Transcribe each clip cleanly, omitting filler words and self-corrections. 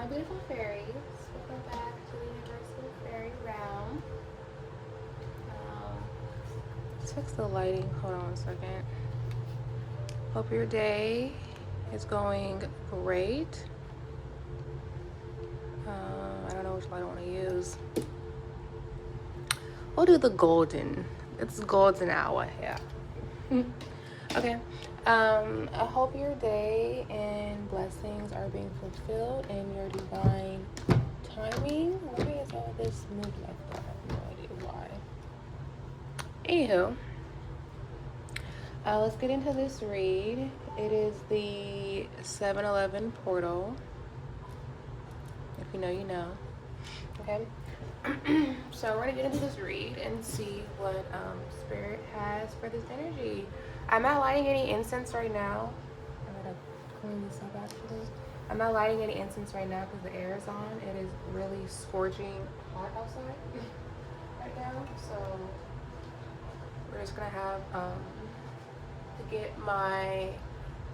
my beautiful fairies, welcome back to the Universal Fairy Realm. Let's fix the lighting. Hold on one second. Hope your day is going great. I don't know which light I want to use. We'll do the golden. It's golden hour, yeah. Okay. I hope your day and blessings are being fulfilled in your divine timing. Why is all this moved like that? I have no idea why. Anywho, let's get into this read. It is the 7-Eleven portal. If you know, you know. Okay. So we're gonna get into this read and see what Spirit has for this energy. I'm not lighting any incense right now. I gotta clean this up actually. I'm not lighting any incense right now because the air is on. It is really scorching hot outside right now. So we're just gonna have to get my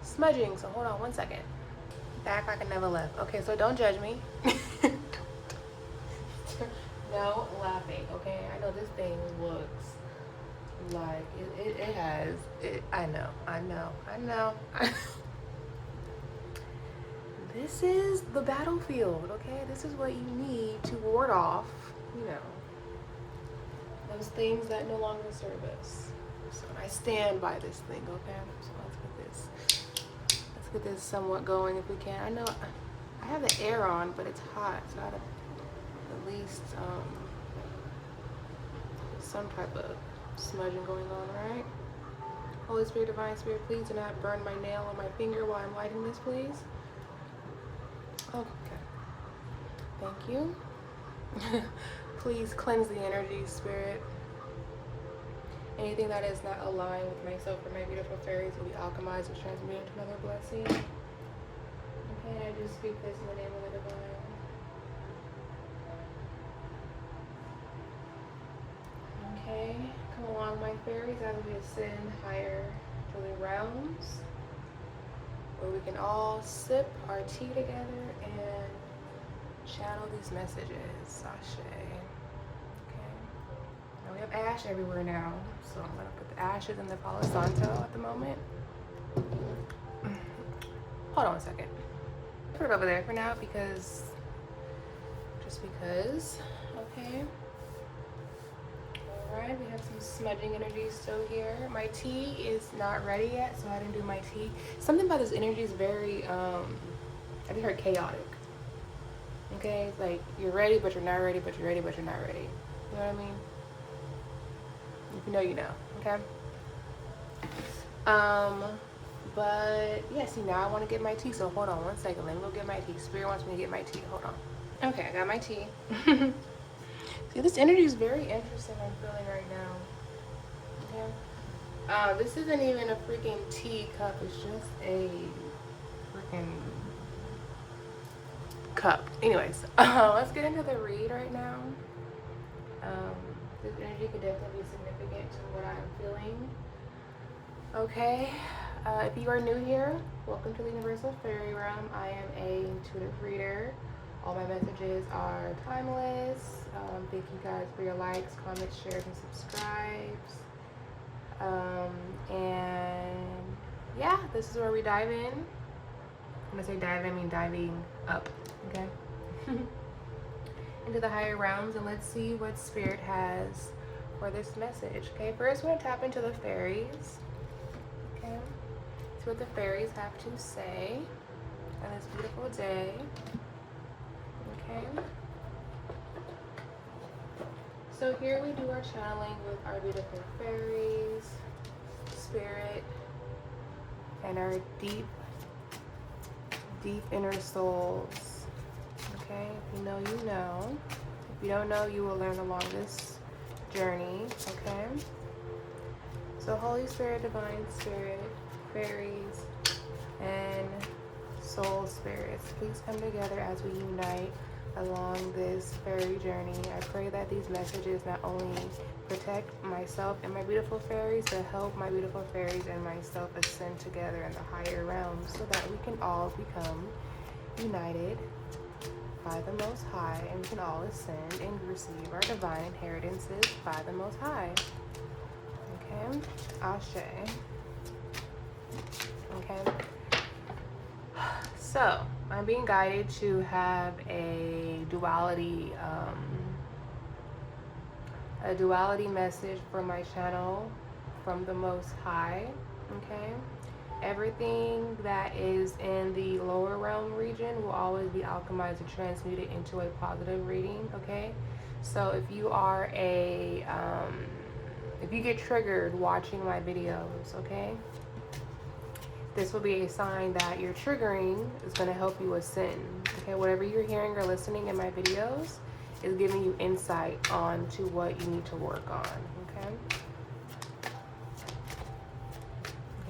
smudging. So hold on one second. Back like I never left. Okay, so don't judge me. No laughing, okay? I know this thing looks like it has it. I know. This is the battlefield, okay? This is what you need to ward off, you know, those things that no longer serve us. So I stand by this thing, okay? So let's get this somewhat going if we can. I know I have the air on, but it's hot, so I gotta at least some type of smudging going on, right? Holy Spirit, Divine Spirit, please do not burn my nail on my finger while I'm lighting this, please. Okay. Thank you. Please cleanse the energy, Spirit. Anything that is not aligned with myself or my beautiful fairies will be alchemized and transmuted into another blessing. Okay, I just speak this in the name of the Divine. Okay, come along, my fairies, as we ascend higher to the realms, where we can all sip our tea together and channel these messages. Sashay. Okay. Now we have ash everywhere now, so I'm gonna put the ashes in the Palo Santo at the moment. Hold on a second. Put it over there for now because, just because. Okay. Alright, we have some smudging energy still here. My tea is not ready yet, so I didn't do my tea. Something about this energy is very, I just heard chaotic. Okay, it's like you're ready, but you're not ready, but you're ready, but you're not ready. You know what I mean? If you know, you know. Okay. But yeah, see, now I want to get my tea. So hold on one second. Let me go get my tea. Spirit wants me to get my tea. Hold on. Okay, I got my tea. See, this energy is very interesting. I'm feeling right now. Okay. This isn't even a freaking tea cup. It's just a freaking cup. Anyways, let's get into the read right now. This energy could definitely be significant to what I'm feeling. Okay. If you are new here, welcome to the Universal Fairy Realm. I am a intuitive reader. All my messages are timeless. Thank you guys for your likes, comments, shares, and subscribes. And yeah, this is where we dive in. When I say dive in, I mean diving up, okay? Into the higher realms, and let's see what Spirit has for this message, okay? First, we're gonna tap into the fairies, okay? See what the fairies have to say on this beautiful day. Okay. So here we do our channeling with our beautiful fairies, Spirit, and our deep inner souls. Okay, if you know, you know. If you don't know, you will learn along this journey. Okay. So Holy Spirit, Divine Spirit, fairies, and soul spirits, please come together as we unite along this fairy journey. I pray that these messages not only protect myself and my beautiful fairies, but help my beautiful fairies and myself ascend together in the higher realms so that we can all become united by the Most High, and we can all ascend and receive our divine inheritances by the Most High. Okay, Ashe. Okay, so I'm being guided to have a duality message for my channel from the Most High. Okay, everything that is in the lower realm region will always be alchemized and transmuted into a positive reading. Okay, so if you are if you get triggered watching my videos, okay, this will be a sign that your triggering is going to help you ascend. Okay, whatever you're hearing or listening in my videos is giving you insight on to what you need to work on. Okay.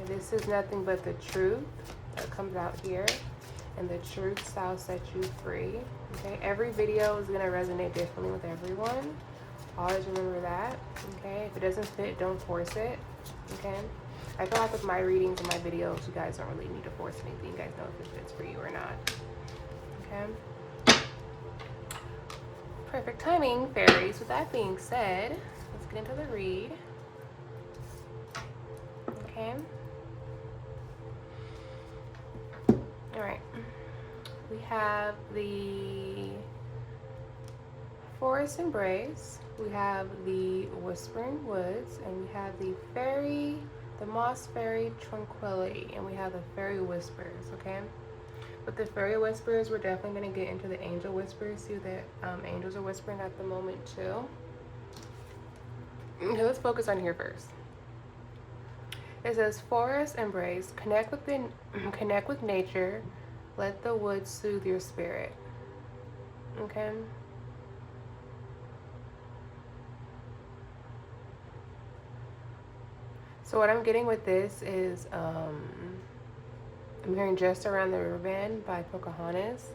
This is nothing but the truth that comes out here, and the truth shall set you free. Okay, every video is going to resonate differently with everyone. Always remember that. Okay, if it doesn't fit, don't force it. Okay, I feel like with my readings and my videos, you guys don't really need to force anything. You guys know if it fits for you or not. Okay, perfect timing, fairies. With that being said, let's get into the read. Okay. All right, we have the Forest Embrace, we have the Whispering Woods, and we have the Moss Fairy Tranquility, and we have the Fairy Whispers. Okay, with the Fairy Whispers, we're definitely going to get into the Angel Whispers. See that angels are whispering at the moment too. Okay, let's focus on here first. It says, Forest Embrace, connect with nature, let the woods soothe your spirit. Okay. So what I'm getting with this is, I'm hearing Just Around the Riverbend by Pocahontas.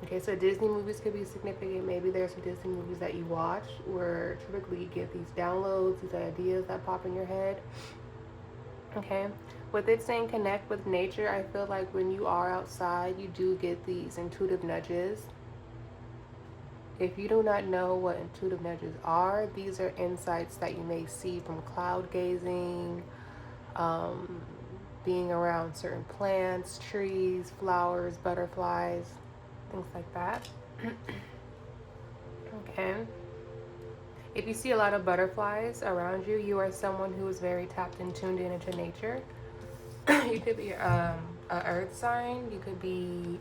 Okay, so Disney movies could be significant. Maybe there's some Disney movies that you watch where typically you get these downloads, these ideas that pop in your head. Okay, with it saying connect with nature, I feel like when you are outside, you do get these intuitive nudges. If you do not know what intuitive nudges are, these are insights that you may see from cloud gazing, being around certain plants, trees, flowers, butterflies, things like that. Okay. If you see a lot of butterflies around you, you are someone who is very tapped and tuned in into nature. You could be a earth sign. You could be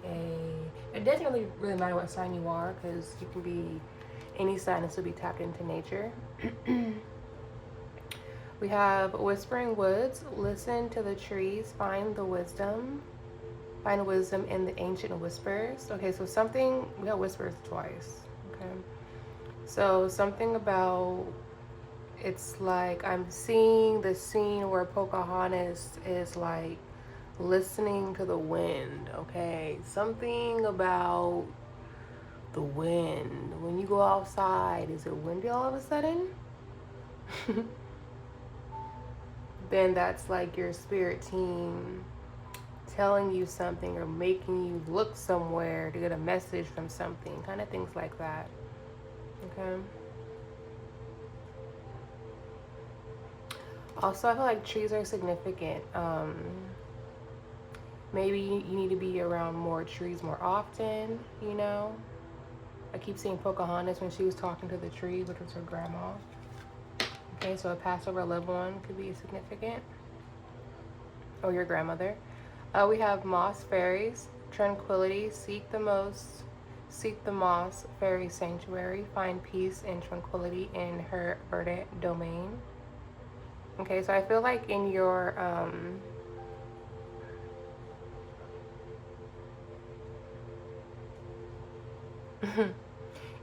it doesn't really matter what sign you are, because you can be any sign and still be tapped into nature. We have Whispering Woods. Listen to the trees. Find wisdom in the ancient whispers. Okay, so we got whispers twice. Okay. So something about, it's like I'm seeing the scene where Pocahontas is like listening to the wind. Okay, something about the wind. When you go outside, is it windy all of a sudden? Then that's like your spirit team telling you something or making you look somewhere to get a message from something, kind of things like that. Okay. Also, I feel like trees are significant. Maybe you need to be around more trees more often, you know. I keep seeing Pocahontas when she was talking to the tree, which was her grandma. Okay, so a Passover loved one could be significant. Or your grandmother. We have Moss Fairies, Tranquility, seek the Moss Fairy Sanctuary, find peace and tranquility in her verdant domain. Okay, so I feel like in your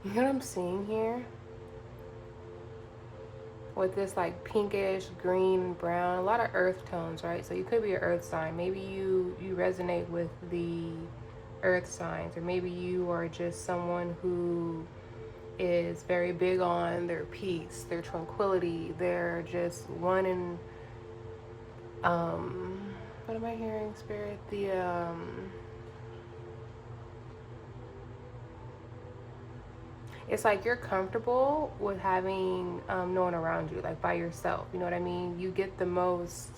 you know what I'm seeing here? With this like pinkish, green, brown, a lot of earth tones, right? So you could be an earth sign. Maybe you resonate with the earth signs, or maybe you are just someone who is very big on their peace, their tranquility. They're just one in what am I hearing, Spirit? it's like you're comfortable with having no one around you, like by yourself. You know what I mean? You get the most,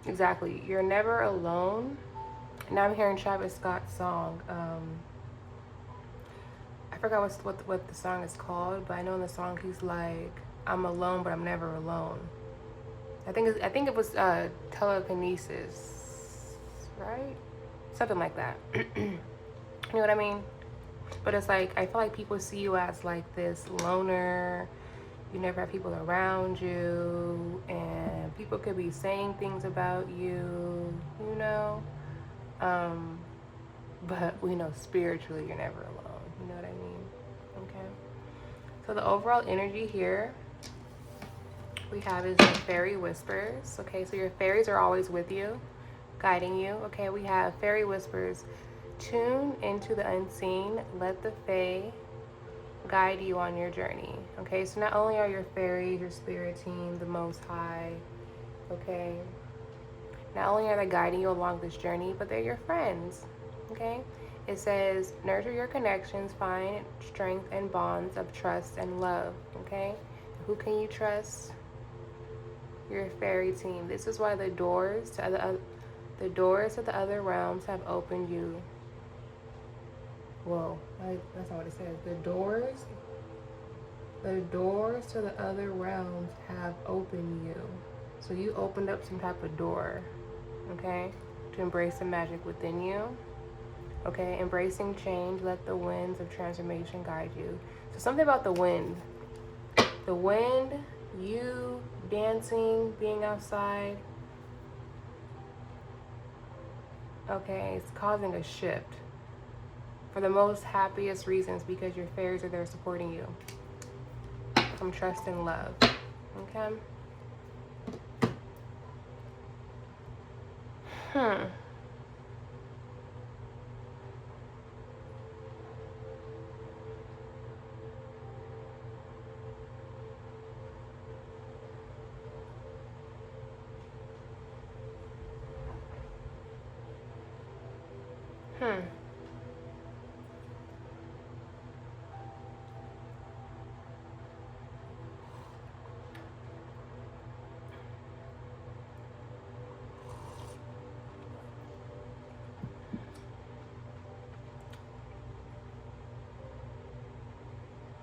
exactly. You're never alone. Now I'm hearing Travis Scott's song. I forgot what the song is called, but I know in the song he's like, "I'm alone, but I'm never alone." I think it was telekinesis, right? Something like that. You know what I mean? But it's like I feel like people see you as like this loner. You never have people around you, and people could be saying things about you, you know. Um, but we know spiritually you're never alone. You know what I mean? Okay. So the overall energy here we have is the fairy whispers. Okay, so your fairies are always with you, guiding you. Okay, we have fairy whispers. Tune into the unseen. Let the fae guide you on your journey. Okay, so not only are your fairies, your spirit team, the Most High, okay, not only are they guiding you along this journey, but they're your friends. Okay, it says nurture your connections, find strength and bonds of trust and love. Okay, who can you trust? Your fairy team. This is why the doors to the other realms have opened you. Whoa, that's not what it says. The doors to the other realms have opened you. So you opened up some type of door, okay, to embrace the magic within you. Okay, embracing change. Let the winds of transformation guide you. So something about the wind. The wind, you dancing, being outside. Okay, it's causing a shift for the most happiest reasons because your fairies are there supporting you from trust and love. Okay. Hmm. Hmm.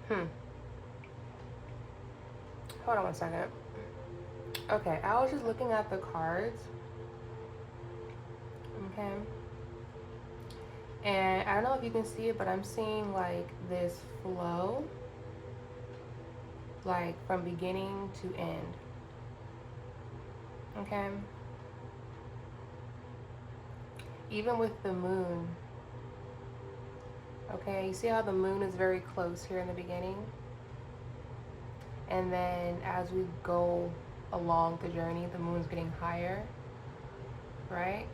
Hmm. Hold on one second. Okay, I was just looking at the cards. Okay. And I don't know if you can see it, but I'm seeing like this flow, like from beginning to end. Okay. Even with the moon. Okay, you see how the moon is very close here in the beginning? And then as we go along the journey, the moon's getting higher, right?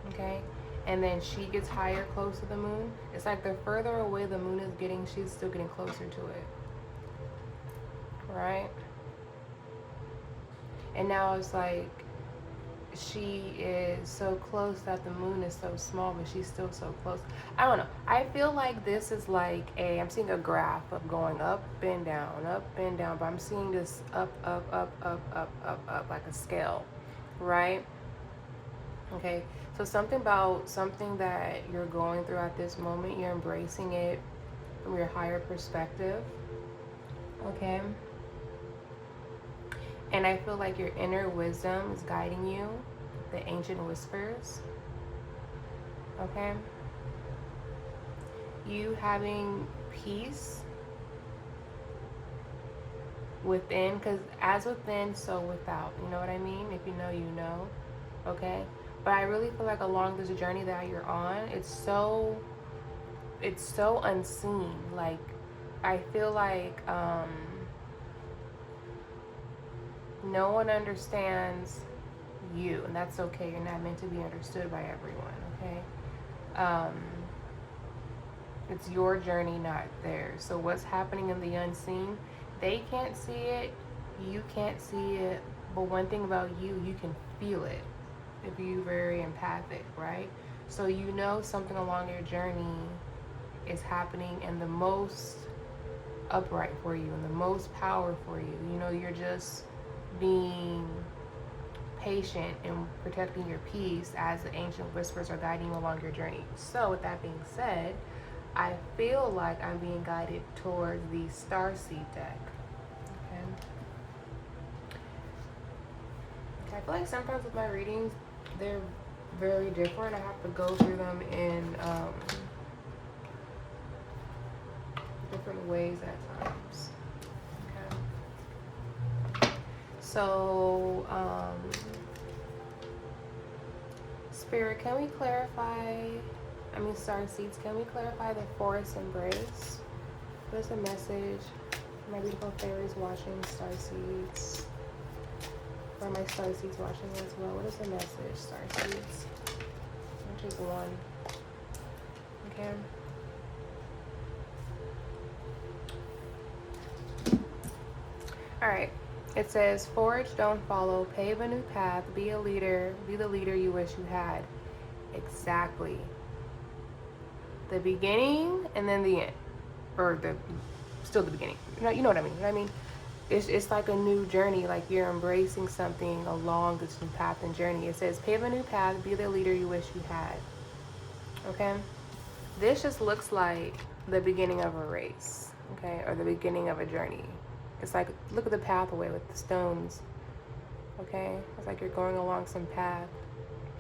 Okay. And then she gets higher close to the moon. It's like the further away the moon is getting, she's still getting closer to it. Right? And now it's like she is so close that the moon is so small, but she's still so close. I don't know. I feel like this is like I'm seeing a graph of going up and down, but I'm seeing this up, like a scale, right? Okay, so something about something that you're going through at this moment, you're embracing it from your higher perspective, okay? And I feel like your inner wisdom is guiding you, the ancient whispers, okay? You having peace within, because as within, so without, you know what I mean? If you know, you know, okay? But I really feel like along this journey that you're on, it's so unseen. Like, I feel like no one understands you, and that's okay. You're not meant to be understood by everyone, okay? It's your journey, not theirs. So what's happening in the unseen, they can't see it, you can't see it, but one thing about you, you can feel it if you're very empathic, right? So you know something along your journey is happening and the most upright for you and the most power for you. You know, you're just being patient and protecting your peace as the ancient whispers are guiding you along your journey. So with that being said, I feel like I'm being guided towards the Starseed deck. Okay. I feel like sometimes with my readings, they're very different. I have to go through them in different ways at times. Okay. So, Spirit, can we clarify, Starseeds, can we clarify the forest embrace? What is the message for my beautiful fairies watching, Starseeds? For my Starseeds watching as well, what is the message, Starseeds? Which is one. Okay. Alright. It says, forge, don't follow, pave a new path, be a leader, be the leader you wish you had. Exactly. The beginning and then the end. Or still the beginning. You know what I mean? You know what I mean? It's like a new journey, like you're embracing something along this new path and journey. It says, pave a new path, be the leader you wish you had. Okay? This just looks like the beginning of a race, okay? Or the beginning of a journey. It's like, look at the pathway with the stones, okay? It's like you're going along some path,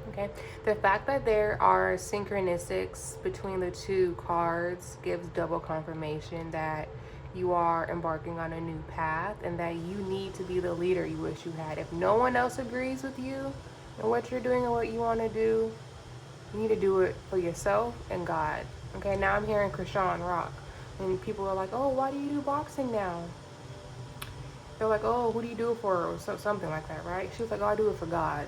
okay? The fact that there are synchronicities between the two cards gives double confirmation that you are embarking on a new path and that you need to be the leader you wish you had. If no one else agrees with you and what you're doing and what you want to do, you need to do it for yourself and God, okay? Now I'm hearing Krishan Rock, and people are like, oh, why do you do boxing now? They're like, oh, who do you do it for? Or something like that, right? She was like, oh, I do it for God.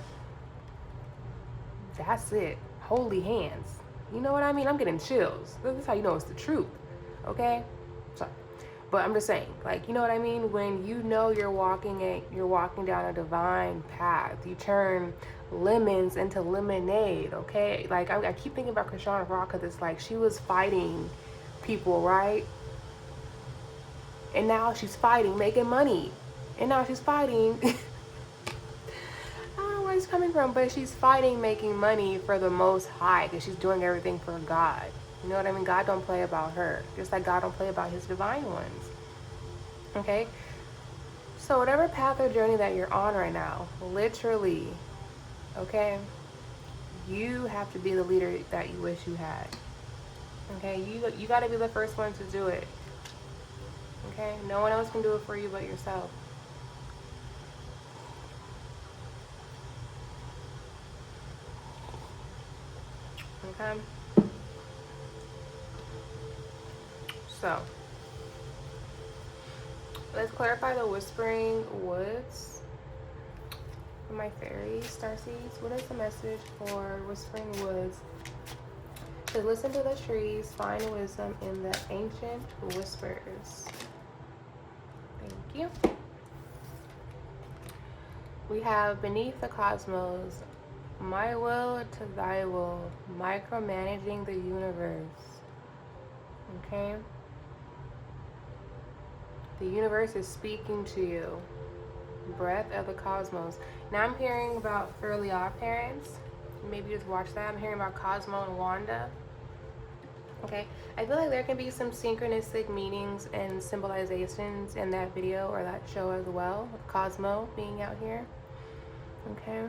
That's it. Holy hands. You know what I mean? I'm getting chills. This is how you know it's the truth, okay? Sorry. But I'm just saying, like, you know what I mean? When you know you're walking down a divine path, you turn lemons into lemonade, okay? Like, I keep thinking about Krishan Rock because it's like she was fighting people, right? And now she's fighting, making money. And now she's fighting. I don't know where it's coming from, but she's fighting, making money for the Most High because she's doing everything for God. You know what I mean? God don't play about her, just like God don't play about his divine ones. Okay? So whatever path or journey that you're on right now, literally, okay, you have to be the leader that you wish you had. Okay? You got to be the first one to do it. Okay? No one else can do it for you but yourself. Okay? So, let's clarify the Whispering Woods for my fairies, starseeds. What is the message for Whispering Woods? To listen to the trees, find wisdom in the ancient whispers. Thank you. We have beneath the cosmos, my will to thy will, micromanaging the universe. Okay? The universe is speaking to you. Breath of the cosmos. Now I'm hearing about Fairly Odd Parents. Maybe just watch that. I'm hearing about Cosmo and Wanda. Okay, I feel like there can be some synchronistic meanings and symbolizations in that video or that show as well, with Cosmo being out here. Okay.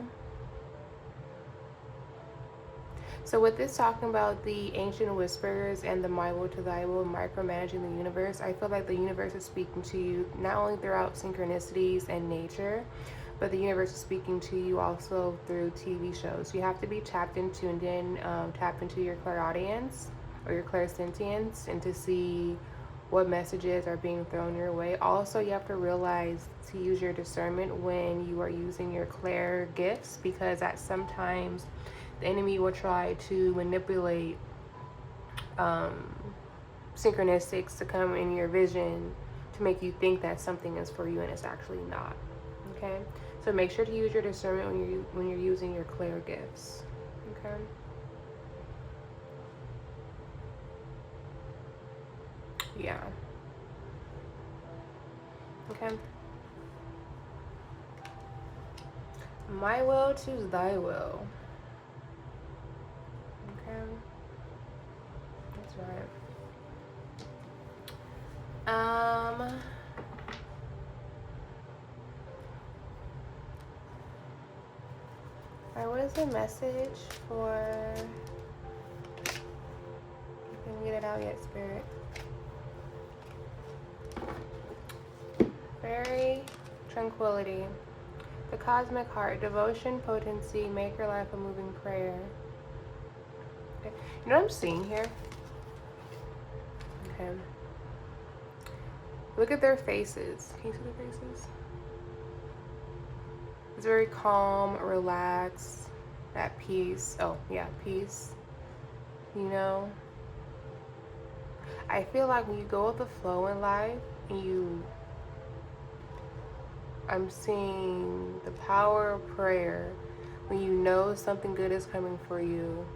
So with this talking about the ancient whispers and the my will to thy will, micromanaging the universe, I feel like the universe is speaking to you not only throughout synchronicities and nature, but the universe is speaking to you also through TV shows. You have to be tapped into and then tap into your clairaudience or your clairsentience and to see what messages are being thrown your way. Also, you have to realize to use your discernment when you are using your clair gifts, because at sometimes the enemy will try to manipulate synchronicities to come in your vision to make you think that something is for you and it's actually not. Okay, so make sure to use your discernment when you're using your clair gifts. Okay. Yeah. Okay. My will, choose thy will. Okay. That's right. Alright, what is the message for... Didn't get it out yet, Spirit. Fairy, tranquility. The cosmic heart, devotion, potency, make your life a moving prayer. Okay. You know what I'm seeing here? Okay. Look at their faces. Can you see their faces? It's very calm, relaxed, at peace. Oh, yeah, peace. You know? I feel like when you go with the flow in life, I'm seeing the power of prayer. When you know something good is coming for you,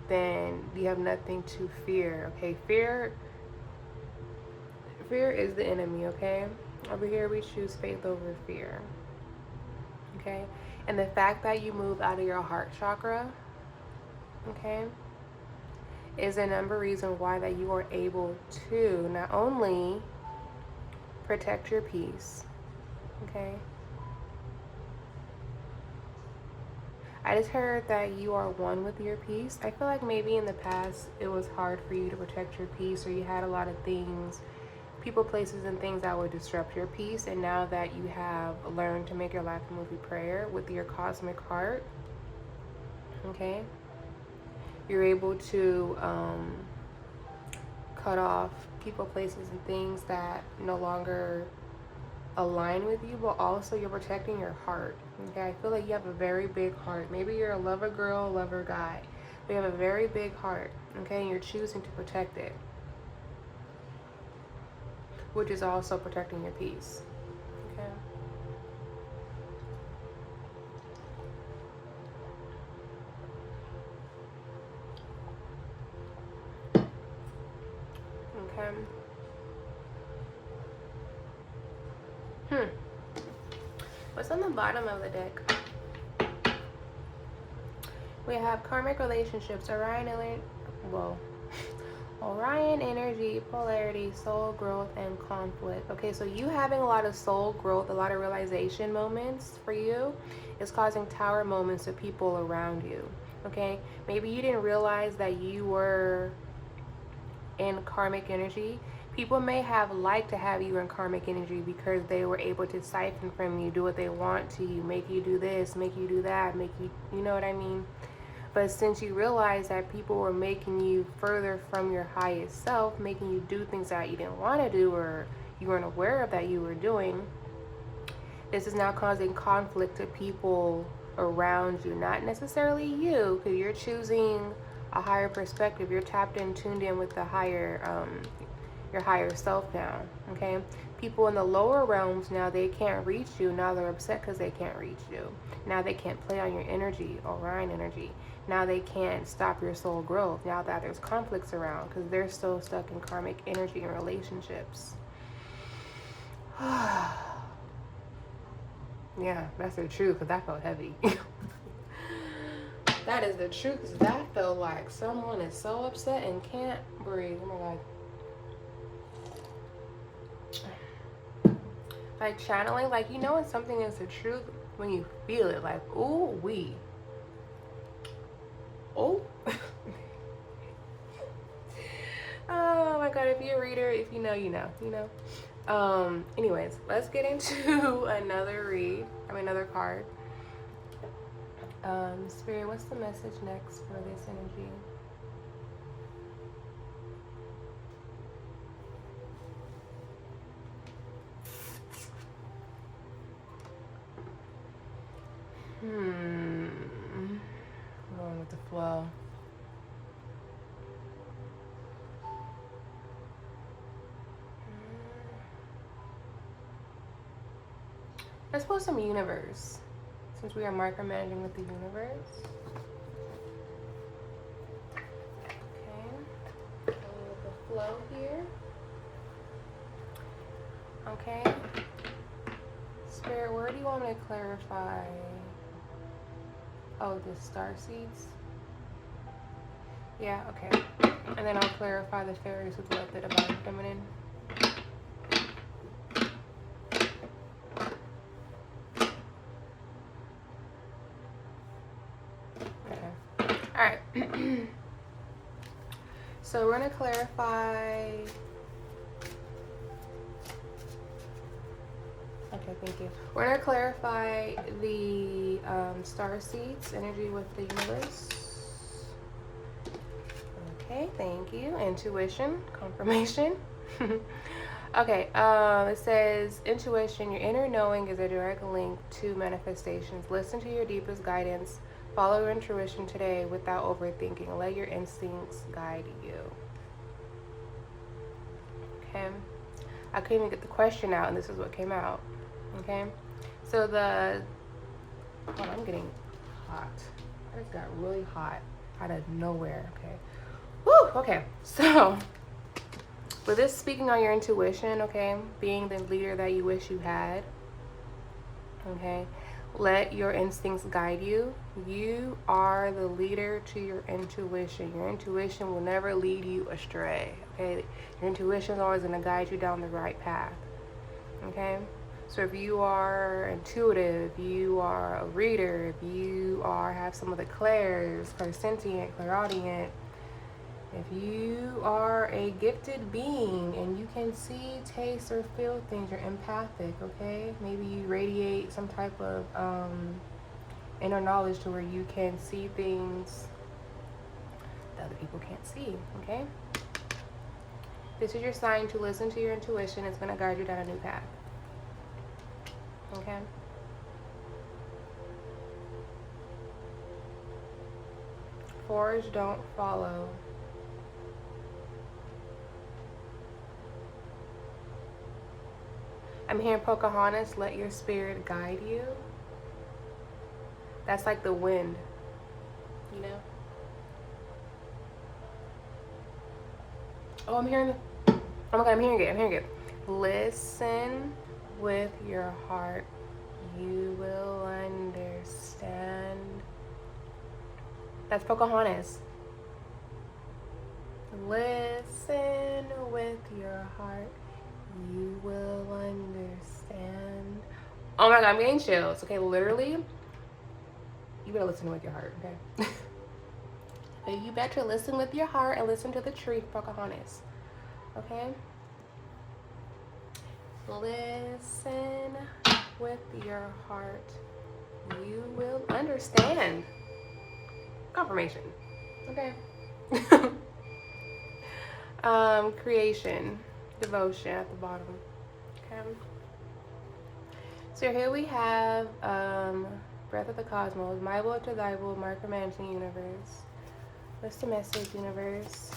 then you have nothing to fear. Okay, fear is the enemy. Okay, over here we choose faith over fear. Okay, and the fact that you move out of your heart chakra, okay, is a number of reasons why that you are able to not only protect your peace, okay. I just heard that you are one with your peace. I feel like maybe in the past it was hard for you to protect your peace, or you had a lot of things, people, places, and things that would disrupt your peace. And now that you have learned to make your life a movie prayer with your cosmic heart, okay, you're able to cut off people, places, and things that no longer align with you, but also you're protecting your heart. Okay, I feel like you have a very big heart. Maybe you're a lover girl, lover guy, but you have a very big heart. Okay, and you're choosing to protect it, which is also protecting your peace. Okay. Okay. What's on the bottom of the deck? We have karmic relationships, Orion energy, polarity, soul growth, and conflict. Okay, so you having a lot of soul growth, a lot of realization moments for you is causing tower moments to people around you. Okay, maybe you didn't realize that you were in karmic energy. People may have liked to have you in karmic energy because they were able to siphon from you, do what they want to you, make you do this, make you do that, make you, you know what I mean? But since you realize that people were making you further from your highest self, making you do things that you didn't want to do or you weren't aware of that you were doing, this is now causing conflict to people around you. Not necessarily you, because you're choosing a higher perspective. You're tapped in, tuned in with the higher, your higher self now, okay? People in the lower realms, now they can't reach you. Now they're upset because they can't reach you. Now they can't play on your energy, Orion energy. Now they can't stop your soul growth now that there's conflicts around because they're so stuck in karmic energy and relationships. Yeah, that's the truth, because that felt heavy. That is the truth, because that felt like someone is so upset and can't breathe. Oh my God. Like channeling, like, you know when something is the truth when you feel it, like, ooh, wee. Oh. Oh my God, if you're a reader, if you know, you know, you know. Anyways, let's get into another card. Spirit, what's the message next for this energy? Going with the flow. Let's pull some universe, since we are micromanaging with the universe. Okay. Going with the flow here. to clarify, oh, the star seeds. Yeah, okay. And then I'll clarify the fairies with what the divine feminine. Okay. All right. So we're going to clarify. Okay, thank you. We're going to clarify the star seeds energy with the universe. Okay, thank you. Intuition, confirmation. Okay, it says intuition, your inner knowing is a direct link to manifestations. Listen to your deepest guidance. Follow your intuition today without overthinking. Let your instincts guide you. Okay, I couldn't even get the question out, and this is what came out. Okay, so I'm getting hot. I just got really hot out of nowhere. Okay. Woo, okay, so with this speaking on your intuition, okay, being the leader that you wish you had, okay, let your instincts guide you. You are the leader to your intuition. Your intuition will never lead you astray, okay? Your intuition is always going to guide you down the right path, okay? So if you are intuitive, if you are a reader, if you have some of the clairs, clairsentient, clairaudient, if you are a gifted being and you can see, taste, or feel things, you're empathic, okay? Maybe you radiate some type of inner knowledge to where you can see things that other people can't see, okay? This is your sign to listen to your intuition. It's going to guide you down a new path, okay? Forge, don't follow. I'm hearing Pocahontas, let your spirit guide you. That's like the wind, you know? Oh, I'm hearing oh my God, I'm hearing it. Listen with your heart. You will understand. That's Pocahontas. Listen with your heart. You will understand. Oh my God, I'm getting chills. Okay, literally, you better listen with your heart, okay? You better listen with your heart and listen to the tree, Pocahontas. Okay? Listen with your heart. You will understand. Confirmation. Okay? Creation. Devotion at the bottom. Okay. So here we have Breath of the Cosmos. My will to thy will, micromanaging universe. What's the message, universe?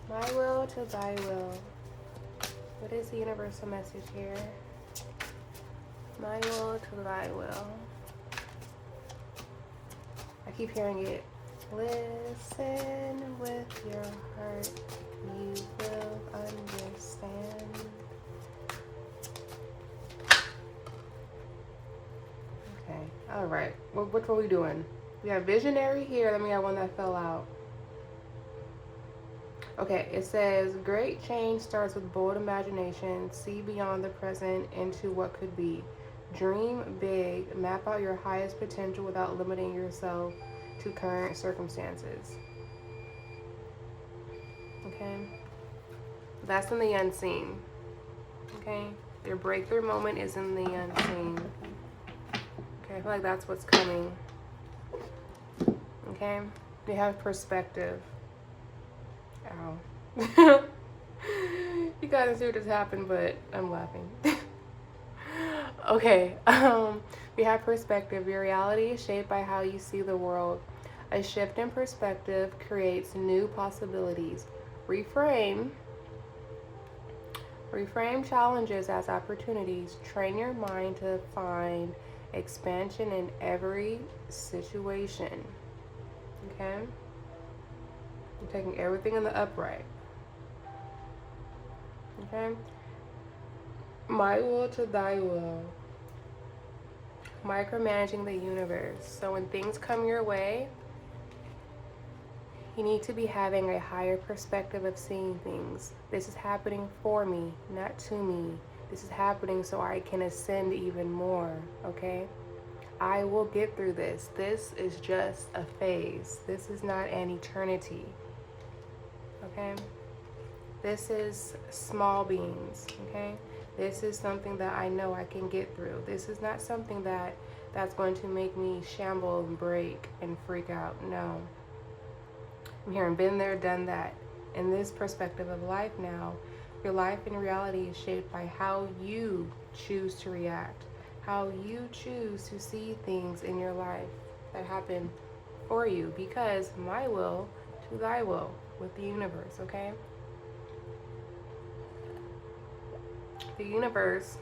My will to thy will. What is the universal message here? My will to thy will. I keep hearing it. Listen with your heart. You will understand. Okay. All right. What were we doing? We have visionary here. Then we have one that fell out. Okay. It says, great change starts with bold imagination. See beyond the present into what could be. Dream big. Map out your highest potential without limiting yourself to current circumstances. Okay, that's in the unseen. Okay, your breakthrough moment is in the unseen. Okay, I feel like that's what's coming. Okay, you have perspective. Ow. You guys see what just happened, but I'm laughing. Okay, we have perspective. Your reality is shaped by how you see the world. A shift in perspective creates new possibilities. Reframe challenges as opportunities. Train your mind to find expansion in every situation. Okay? I'm taking everything in the upright. Okay? My will to thy will. Micromanaging the universe. So when things come your way, you need to be having a higher perspective of seeing things. This is happening for me, not to me. This is happening so I can ascend even more, okay? I will get through this. This is just a phase. This is not an eternity, okay? This is small beings, okay? This is something that I know I can get through. This is not something that's going to make me shamble and break and freak out. No. I'm here and been there, done that. In this perspective of life now, your life in reality is shaped by how you choose to react, how you choose to see things in your life that happen for you, because my will to thy will with the universe, okay? The universe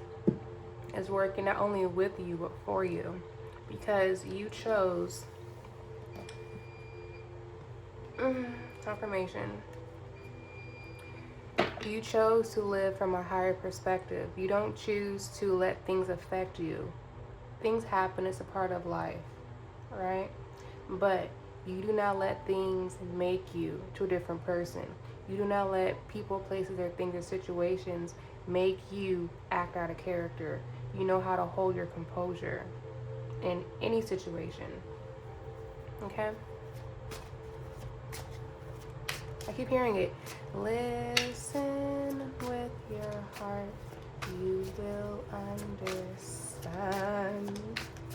is working not only with you, but for you, because you chose confirmation. You chose to live from a higher perspective. You don't choose to let things affect you. Things happen, it's a part of life, right? But you do not let things make you to a different person. You do not let people, places, or things or situations make you act out of character. You know how to hold your composure in any situation, okay? I keep hearing it. Listen with your heart, you will understand.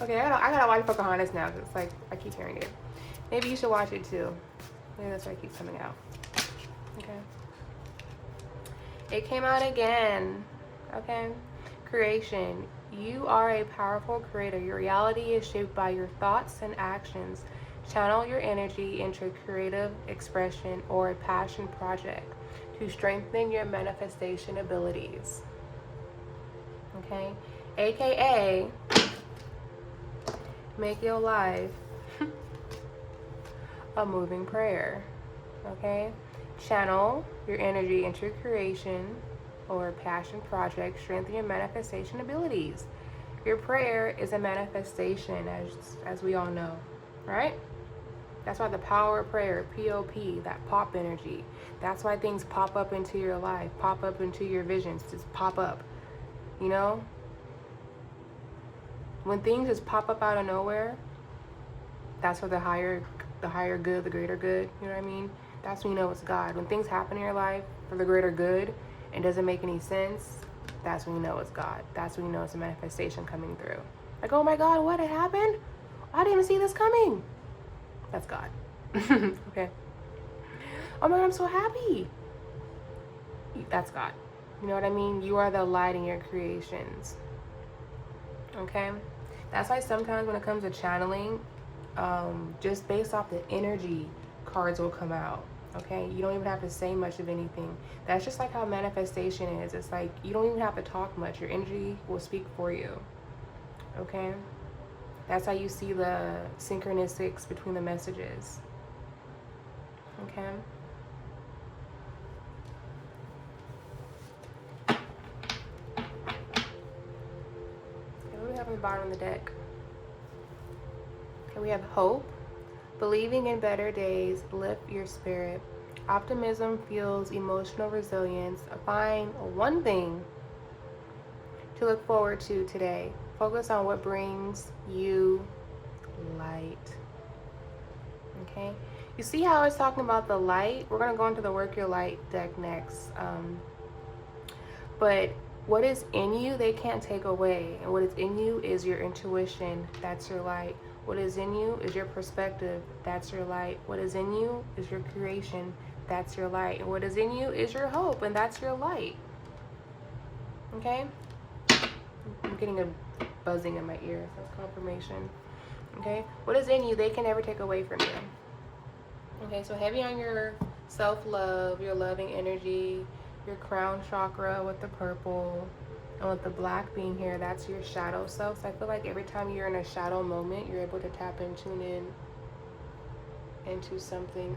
Okay, I gotta watch Pocahontas now, because it's like I keep hearing it. Maybe you should watch it too. Maybe that's why it keeps coming out. Okay. It came out again. Okay. Creation. You are a powerful creator. Your reality is shaped by your thoughts and actions. Channel your energy into creative expression or a passion project to strengthen your manifestation abilities. Okay? AKA, make your life a moving prayer. Okay? Channel your energy into creation or passion project, strengthen your manifestation abilities. Your prayer is a manifestation, as we all know, right? That's why the power of prayer, POP, that pop energy. That's why things pop up into your life, pop up into your visions, just pop up. You know? When things just pop up out of nowhere, that's for the higher good, the greater good. You know what I mean? That's when you know it's God. When things happen in your life for the greater good and doesn't make any sense, that's when you know it's God. That's when you know it's a manifestation coming through. Like, oh my God, what had happened? I didn't even see this coming. That's God. Okay. Oh my God, I'm so happy. That's God. You know what I mean? You are the light in your creations. Okay? That's why sometimes when it comes to channeling, just based off the energy, cards will come out. Okay? You don't even have to say much of anything. That's just like how manifestation is. It's like you don't even have to talk much. Your energy will speak for you. Okay? That's how you see the synchronicities between the messages. Okay? What do we have on the bottom of the deck? Okay, we have hope. Believing in better days, lift your spirit. Optimism fuels emotional resilience. Find one thing to look forward to today. Focus on what brings you light. Okay? You see how it's talking about the light? We're going to go into the Work Your Light deck next. But what is in you, they can't take away. And what is in you is your intuition. That's your light. What is in you is your perspective. That's your light. What is in you is your creation. That's your light. And what is in you is your hope. And that's your light. Okay? I'm getting a buzzing in my ear. That's confirmation. Okay? What is in you, they can never take away from you. Okay, so heavy on your self-love, your loving energy, your crown chakra with the purple, and with the black being here, that's your shadow self. So I feel like every time you're in a shadow moment, you're able to tap and tune in into something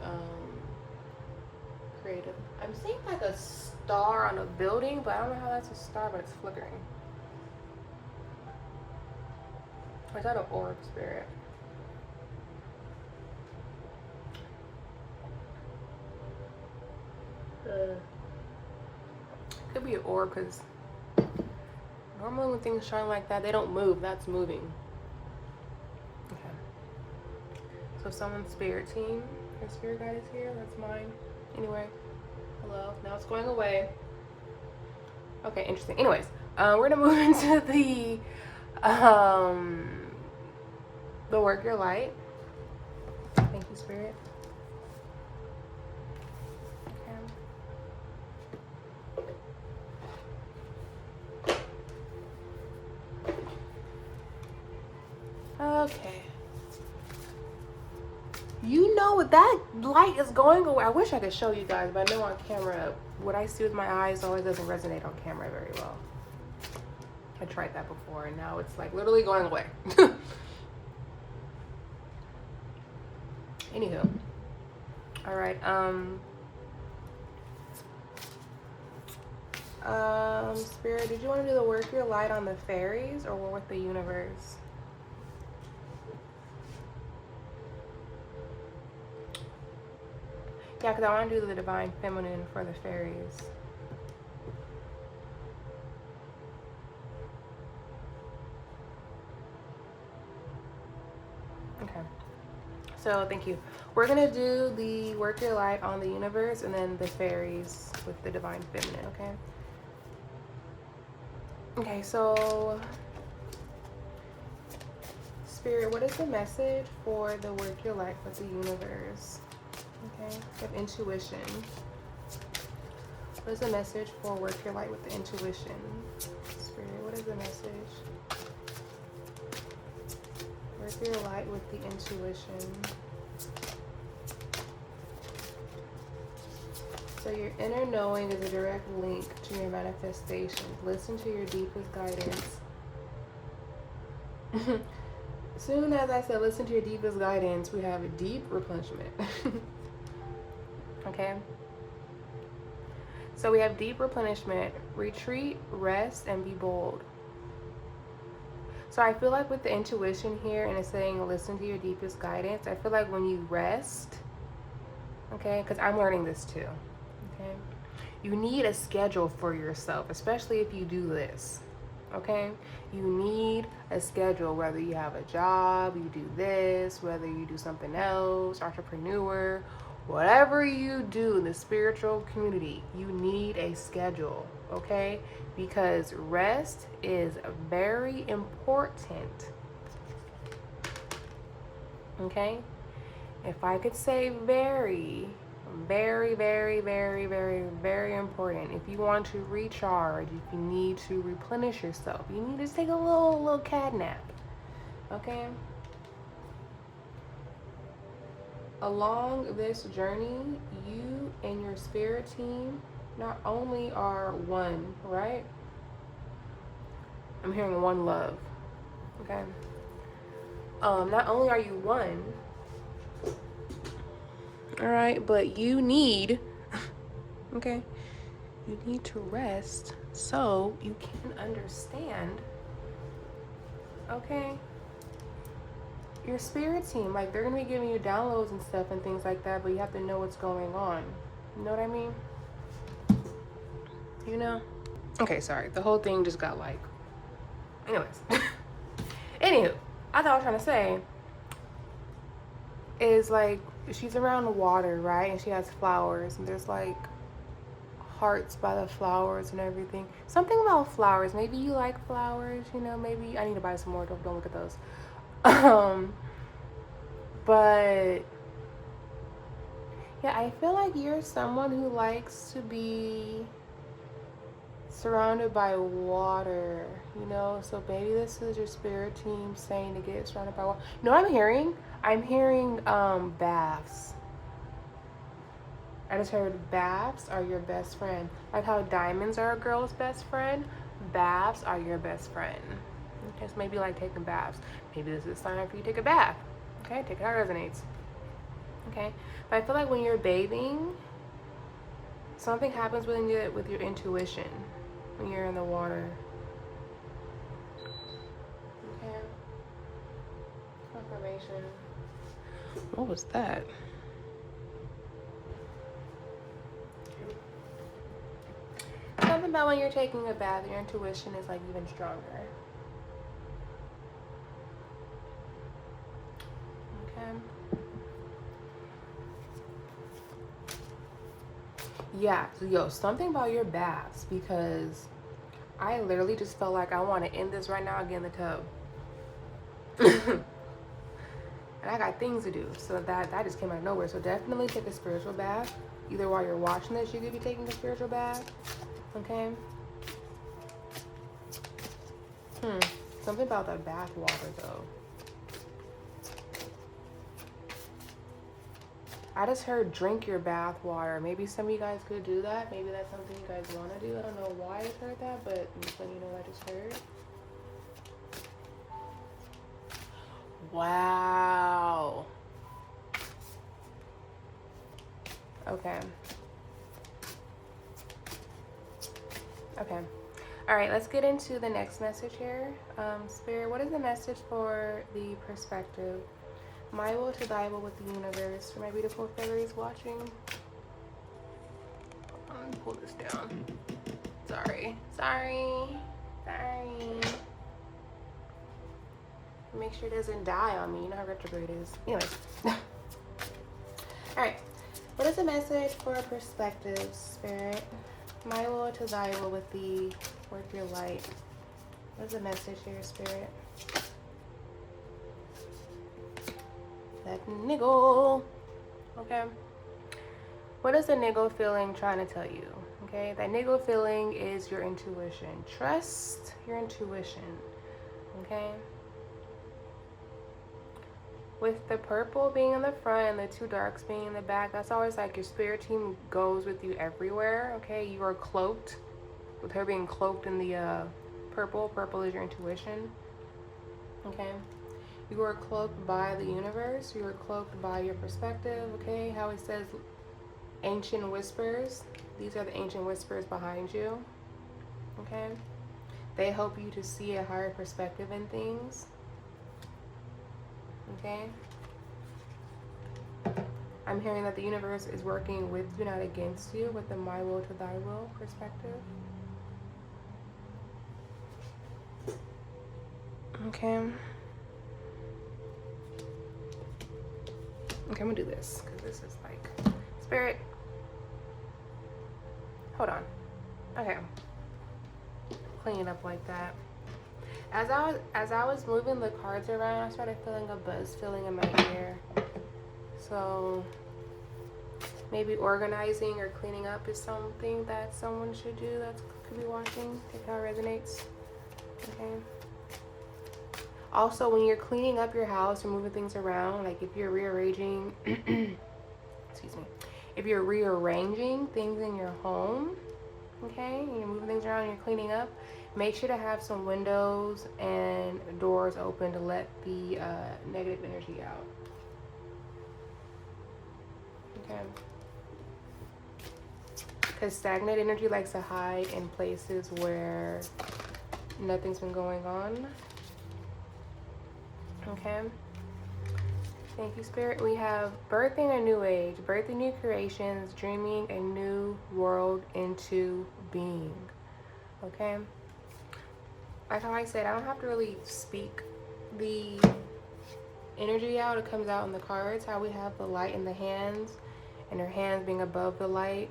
creative. I'm seeing like a star on a building, but I don't know how that's a star, but it's flickering. I got an orb spirit. Could be an orb because normally when things shine like that, they don't move. That's moving. Okay. So someone's spirit team, their spirit guide is here. That's mine. Anyway, hello. Now it's going away. Okay, interesting. Anyways, we're gonna move into the work your light. Thank you, spirit. Okay. You know that light is going away. I wish I could show you guys, but I know on camera, what I see with my eyes always doesn't resonate on camera very well. I tried that before, and now it's like literally going away. Anywho. All right. Spirit, did you want to do the work your light on the fairies or with the universe? Yeah, because I want to do the divine feminine for the fairies. Okay. So, thank you. We're going to do the work your light on the universe and then the fairies with the divine feminine, okay? Okay, so Spirit, what is the message for the work your light with the universe? Okay, we have intuition. What is the message for work your light with the intuition? Spirit, what is the message? Work your light with the intuition. So your inner knowing is a direct link to your manifestations. Listen to your deepest guidance. Soon as I said listen to your deepest guidance, we have a deep replenishment. Okay? So we have deep replenishment, retreat, rest, and be bold. So I feel like with the intuition here, and it's saying listen to your deepest guidance, I feel like when you rest, okay, because I'm learning this too, okay, you need a schedule for yourself, especially if you do this, okay? You need a schedule, whether you have a job, you do this, whether you do something else, entrepreneur, whatever you do in the spiritual community, you need a schedule, okay? Because rest is very important, okay? If I could say very, very, very, very, very, very important. If you want to recharge, if you need to replenish yourself, you need to take a little cat nap, okay? Along this journey, you and your spirit team not only are one, right? I'm hearing one love, okay? Not only are you one, all right, but you need, okay, you need to rest so you can understand, okay, your spirit team. Like, they're gonna be giving you downloads and stuff and things like that, but you have to know what's going on. You know what I mean? You know? Okay, sorry. The whole thing just got like, anyways. Anywho, I thought I was trying to say is like, she's around water, right? And she has flowers, and there's like hearts by the flowers and everything. Something about flowers. Maybe you like flowers, you know, maybe I need to buy some more. Don't look at those. But yeah, I feel like you're someone who likes to be surrounded by water, you know? So maybe this is your spirit team saying to get surrounded by water. You know what I'm hearing? I'm hearing baths. I just heard baths are your best friend. Like how diamonds are a girl's best friend, baths are your best friend. Okay, so maybe like taking baths. Maybe this is a sign for you to take a bath. Okay, take it how it resonates. Okay, but I feel like when you're bathing, something happens with your intuition when you're in the water. Okay. confirmation. What was that? Something about when you're taking a bath, your intuition is like even stronger. Okay. Yeah, so yo, something about your baths, because I literally just felt like I want to end this right now and get in the tub. And I got things to do, so that just came out of nowhere. So definitely take a spiritual bath. Either while you're watching this, you could be taking a spiritual bath. Okay. Something about that bath water though. I just heard drink your bath water. Maybe some of you guys could do that. Maybe that's something you guys want to do. I don't know why I just heard that, but I'm just letting you know what I just heard. Wow. Okay. Okay. All right, let's get into the next message here. Spirit, what is the message for the perspective? My will to thy will with the universe. For my beautiful fairies watching. Let me pull this down. Sorry. Make sure it doesn't die on me. You know how retrograde is. Anyways. Alright. What is the message for perspective, Spirit? My will to thy will with thee. Work your light. What is the message here, Spirit? That niggle. Okay. What is the niggle feeling trying to tell you? Okay. That niggle feeling is your intuition. Trust your intuition. Okay. With the purple being in the front and the two darks being in the back, that's always like your spirit team goes with you everywhere. Okay. You are cloaked. With her being cloaked in the purple. Purple is your intuition. Okay. You are cloaked by the universe. You are cloaked by your perspective. Okay. How it says ancient whispers. These are the ancient whispers behind you. Okay. They help you to see a higher perspective in things. Okay. I'm hearing that the universe is working with you, not against you, with the my will to thy will perspective. Okay. Okay, I'm gonna do this because this is like Spirit. Hold on. Okay. Clean it up like that. As I was moving the cards around, I started feeling a buzz feeling in my ear. So maybe organizing or cleaning up is something that someone should do that could be watching. Take how it resonates. Okay. Also, when you're cleaning up your house or moving things around, like if you're rearranging, excuse me, if you're rearranging things in your home, okay, and you're moving things around and you're cleaning up, make sure to have some windows and doors open to let the negative energy out. Okay. Because stagnant energy likes to hide in places where nothing's been going on. Okay. Thank you, Spirit. We have birthing a new age, birthing new creations, dreaming a new world into being. Okay. Like how I said, I don't have to really speak the energy out. It comes out in the cards. How we have the light in the hands and her hands being above the light.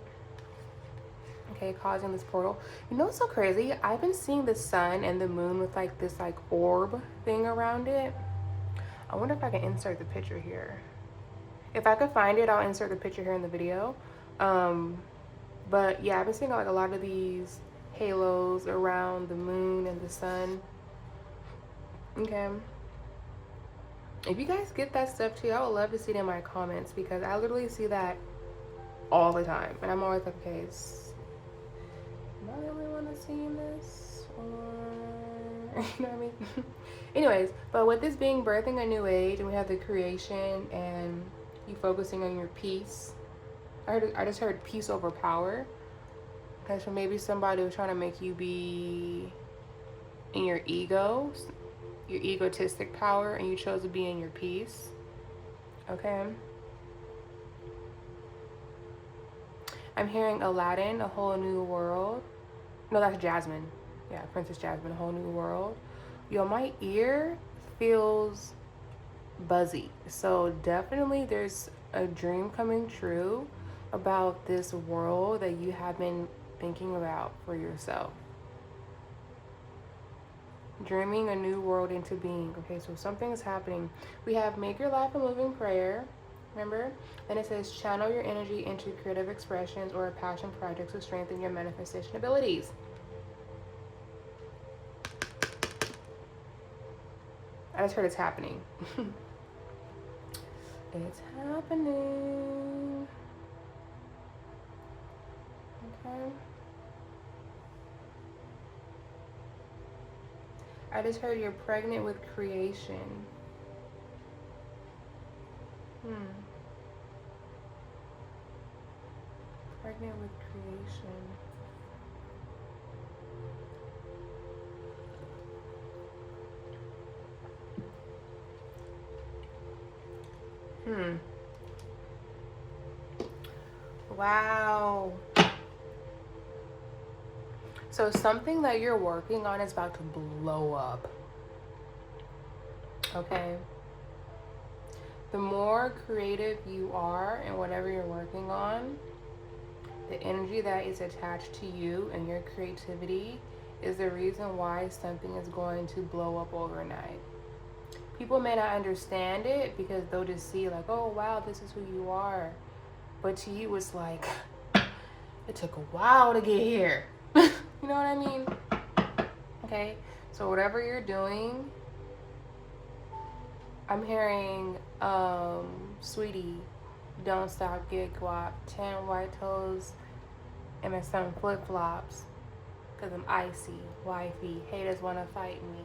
Okay, causing this portal. You know what's so crazy? I've been seeing the sun and the moon with like this like orb thing around it. I wonder if I can insert the picture here. If I could find it, I'll insert the picture here in the video. But yeah, I've been seeing like a lot of these halos around the moon and the sun. Okay. If you guys get that stuff too, I would love to see it in my comments because I literally see that all the time. And I'm always like, okay, am I the only one that's seeing this? Or, you know what I mean? Anyways, but with this being birthing a new age, and we have the creation and you focusing on your peace. I just heard peace over power. Okay, so maybe somebody was trying to make you be in your ego your egotistic power and you chose to be in your peace. Okay. I'm hearing Aladdin, a whole new world. No, that's Jasmine. Yeah, Princess Jasmine, a whole new world. Yo, my ear feels buzzy. So definitely there's a dream coming true about this world that you have been thinking about for yourself. Dreaming a new world into being. Okay, so something is happening. We have make your life a moving prayer. Remember? Then it says channel your energy into creative expressions or passion projects to strengthen your manifestation abilities. I just heard it's happening. It's happening. Okay. I just heard you're pregnant with creation. Pregnant with creation. Wow. So something that you're working on is about to blow up. Okay. The more creative you are in whatever you're working on, the energy that is attached to you and your creativity is the reason why something is going to blow up overnight. People may not understand it because they'll just see like, oh wow, this is who you are. But to you, it's like, it took a while to get here. You know what I mean? Okay, so whatever you're doing, I'm hearing, sweetie, don't stop, get guap, 10 white toes, and then some flip-flops, because I'm icy, wifey, haters want to fight me.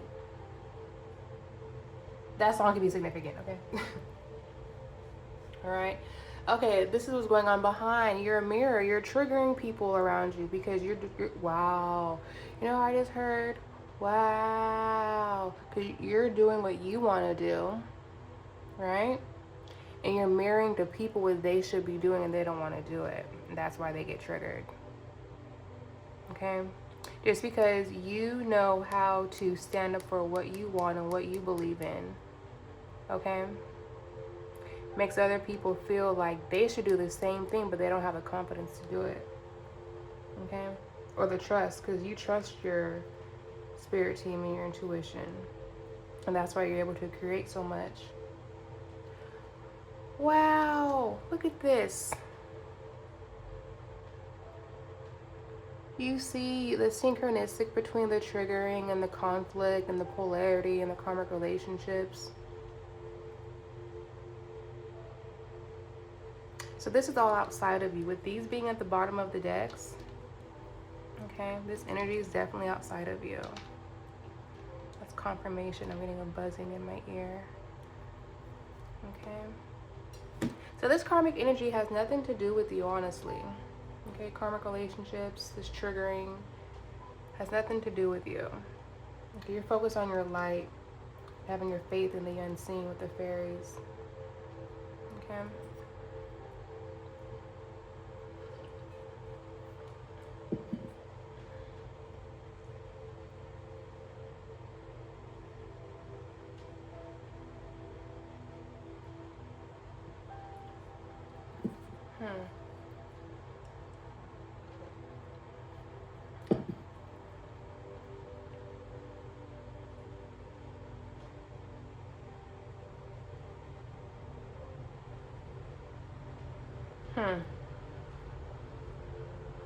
That song can be significant, okay? All right. Okay, this is what's going on behind. You're a mirror. You're triggering people around you because you're wow. You know, I just heard, wow. Because you're doing what you want to do, right? And you're mirroring the people what they should be doing and they don't want to do it. And that's why they get triggered. Okay? Just because you know how to stand up for what you want and what you believe in. Okay? Makes other people feel like they should do the same thing, but they don't have the confidence to do it. Okay? Or the trust, because you trust your spirit team and your intuition. And that's why you're able to create so much. Wow, look at this. You see the synchronistic between the triggering and the conflict and the polarity and the karmic relationships. So this is all outside of you. With these being at the bottom of the decks, okay, this energy is definitely outside of you. That's confirmation. I'm getting a buzzing in my ear. Okay. So this karmic energy has nothing to do with you, honestly. Okay, karmic relationships, this triggering, has nothing to do with you. Okay, you're focused on your light, having your faith in the unseen with the fairies. Okay.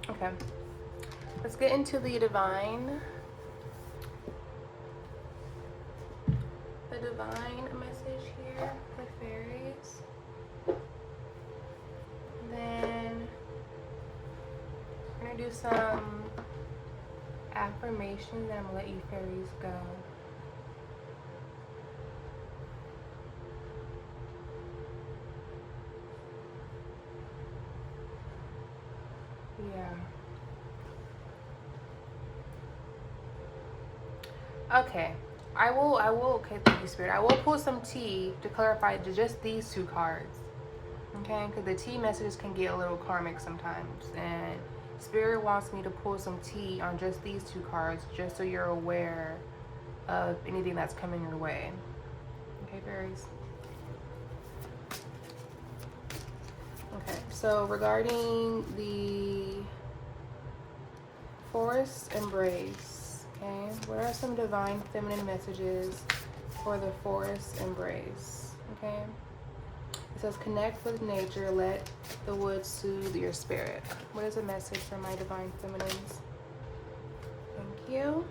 Okay. Let's get into the divine. The divine message here, the fairies. And then we're gonna do some affirmations and I'm gonna let you fairies go. Yeah. Okay. okay, thank you, Spirit. I will pull some tea to clarify just these two cards. Okay, because the tea messages can get a little karmic sometimes. And Spirit wants me to pull some tea on just these two cards, just so you're aware of anything that's coming your way. Okay, fairies. Okay, so regarding the forest embrace, okay, what are some divine feminine messages for the forest embrace? Okay, it says connect with nature, let the woods soothe your spirit. What is a message for my divine feminines? Thank you.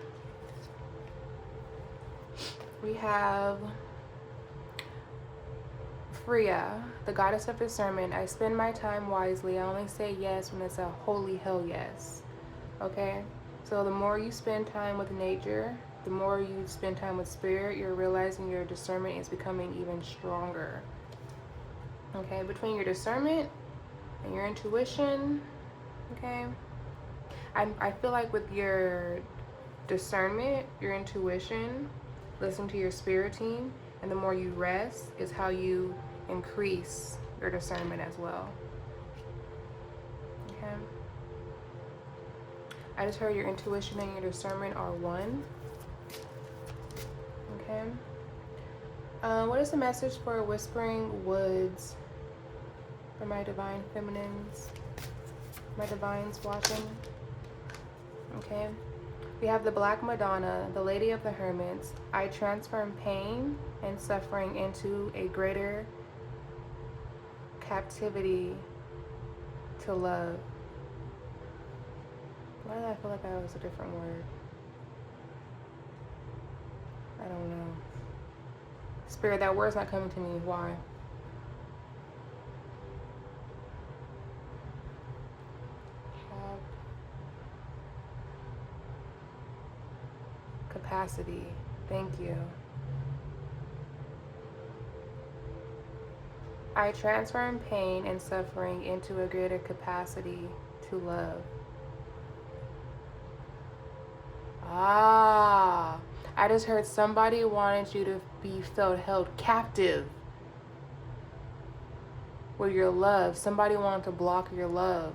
We have Freya, the goddess of discernment. I spend my time wisely. I only say yes when it's a holy hell yes. Okay? So the more you spend time with nature, the more you spend time with spirit, you're realizing your discernment is becoming even stronger. Okay? Between your discernment and your intuition, okay? I feel like with your discernment, your intuition, listen to your spirit team, and the more you rest is how you increase your discernment as well. Okay. I just heard your intuition and your discernment are one. Okay. What is the message for whispering woods for my divine feminines? My divines watching. Okay. We have the Black Madonna, the Lady of the Hermits. I transform pain and suffering into a greater captivity to love. Why did I feel like that was a different word? I don't know. Spirit, that word's not coming to me. Why? Capacity. Thank you. I transform pain and suffering into a greater capacity to love. Ah, I just heard somebody wanted you to be felt held captive with your love. Somebody wanted to block your love.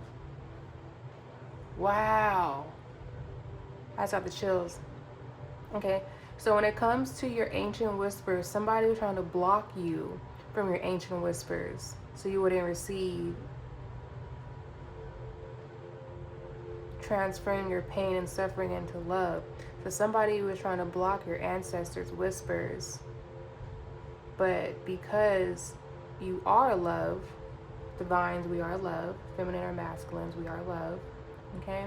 Wow. I just got the chills. Okay, so when it comes to your ancient whispers, somebody was trying to block you from your ancient whispers so you wouldn't receive, transferring your pain and suffering into love. So somebody was trying to block your ancestors' whispers, but because you are love, divines, we are love, feminine or masculines, we are love, okay?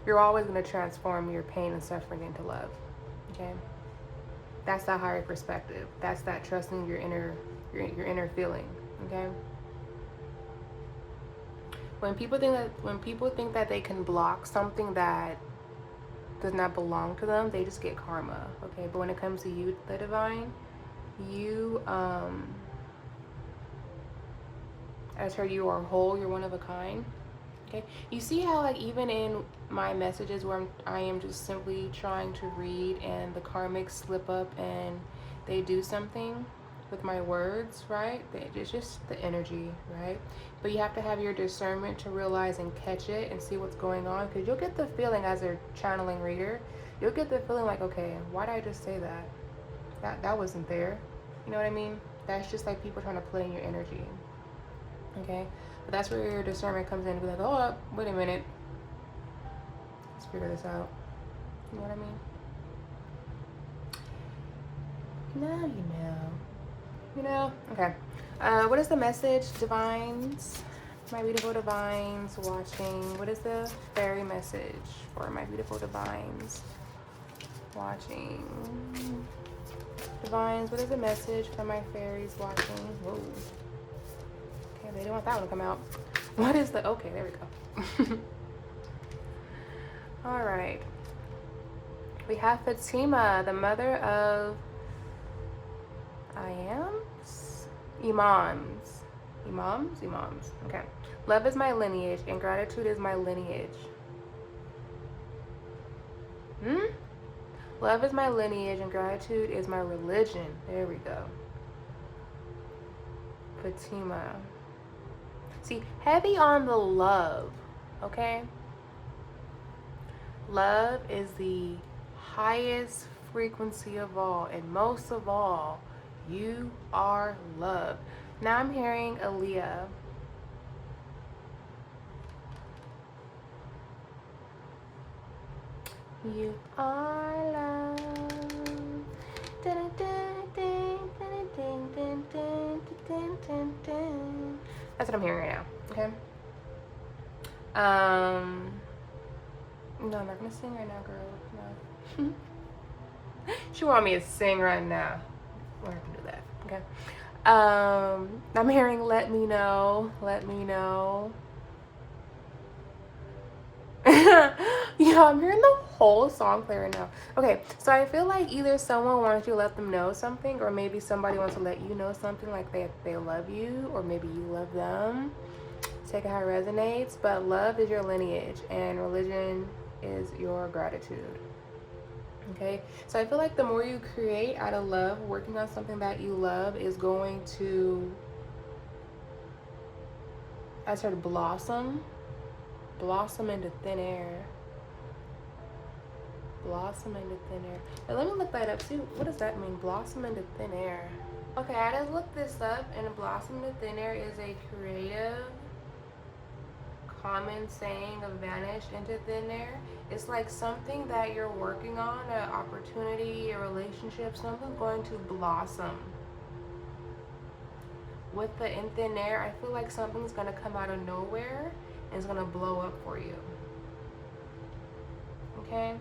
You're always going to transform your pain and suffering into love. Okay, that's that higher perspective. That's that trusting your inner feeling. Okay. When people think that they can block something that does not belong to them, they just get karma. Okay, but when it comes to you, the divine, you as her, you are whole. You're one of a kind. Okay, you see how like even in my messages where I am just simply trying to read and the karmics slip up and they do something with my words, right? It's just the energy, right? But you have to have your discernment to realize and catch it and see what's going on, because you'll get the feeling as a channeling reader, you'll get the feeling like, okay, why did I just say that? That wasn't there. You know what I mean? That's just like people trying to play in your energy. Okay? But that's where your discernment comes in and be like, oh, wait a minute. Let's figure this out. You know what I mean? Now you know. You know? Okay. What is the message, divines? My beautiful divines watching. What is the fairy message for my beautiful divines watching? Divines, what is the message for my fairies watching? Whoa. They didn't want that one to come out. What is the... Okay, there we go. All right. We have Fatima, the mother of Imams. Okay. Love is my lineage and gratitude is my lineage. Love is my lineage and gratitude is my religion. There we go. Fatima. See, heavy on the love, okay? Love is the highest frequency of all, and most of all, you are loved. Now I'm hearing Aaliyah. You are loved. That's what I'm hearing right now, okay? No, I'm not gonna sing right now, girl. No. She want me to sing right now. We're not gonna do that, okay? I'm hearing let me know, let me know. Yeah, I'm hearing the whole song play right now. Okay, so I feel like either someone wants you to let them know something, or maybe somebody wants to let you know something, like they love you, or maybe you love them. Take it how it resonates, but love is your lineage and religion is your gratitude. Okay, so I feel like the more you create out of love, working on something that you love is going to, I started blossom into thin air. Blossom into thin air. Now, let me look that up. See, what does that mean? Blossom into thin air. Okay, I just looked this up, and blossom into thin air is a creative, common saying of vanish into thin air. It's like something that you're working on, an opportunity, a relationship, something's going to blossom. With the in thin air, I feel like something's going to come out of nowhere and it's going to blow up for you. Okay?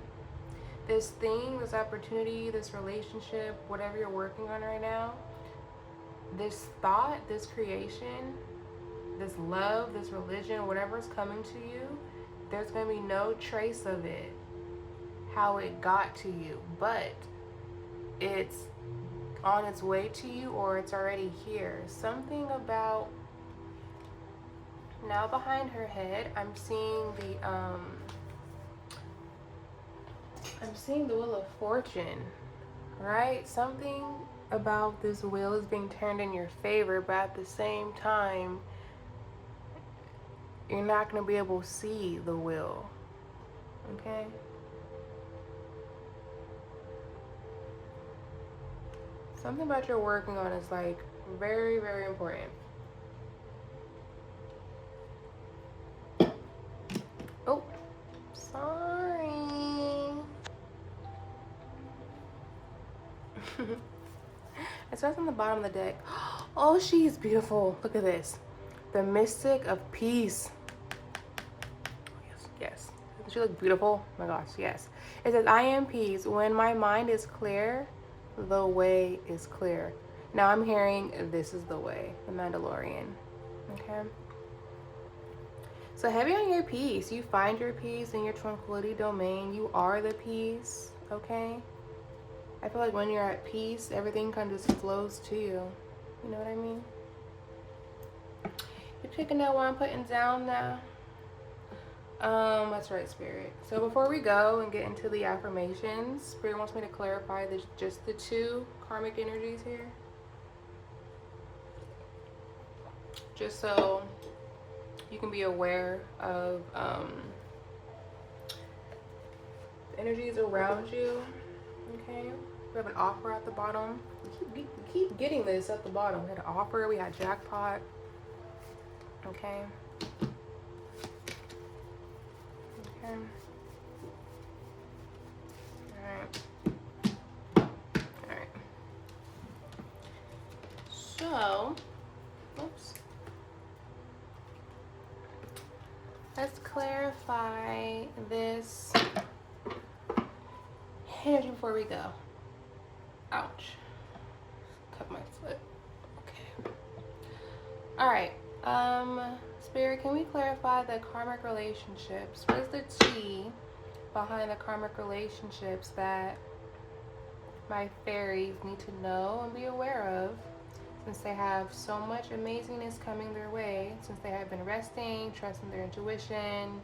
This thing, this opportunity, this relationship, whatever you're working on right now, this thought, this creation, this love, this religion, whatever's coming to you, there's going to be no trace of it, how it got to you, but it's on its way to you or it's already here. Something about, now behind her head, I'm seeing the Wheel of Fortune, right? Something about this wheel is being turned in your favor, but at the same time, you're not going to be able to see the wheel, okay? Something about your working on is like very, very important. Oh, sorry. It starts on the bottom of the deck. Oh, she's beautiful. Look at this. The Mystic of Peace. Yes, yes. Does she look beautiful? Oh my gosh, yes. It says, I am peace. When my mind is clear, the way is clear. Now I'm hearing this is the way, the Mandalorian. Okay. So heavy on your peace. You find your peace in your tranquility domain. You are the peace. Okay. I feel like when you're at peace, everything kind of just flows to you. You know what I mean? You're picking out what I'm putting down now. That's right, Spirit. So before we go and get into the affirmations, Spirit wants me to clarify just the two karmic energies here. Just so you can be aware of the energies around you. Okay. We have an offer at the bottom. We keep getting this at the bottom. We had an offer. We had jackpot. Okay. Okay. Alright. So, oops. Let's clarify this energy before we go. Ouch. Cut my foot. Okay. Alright. Spirit, can we clarify the karmic relationships? What is the T behind the karmic relationships that my fairies need to know and be aware of, since they have so much amazingness coming their way, since they have been resting, trusting their intuition,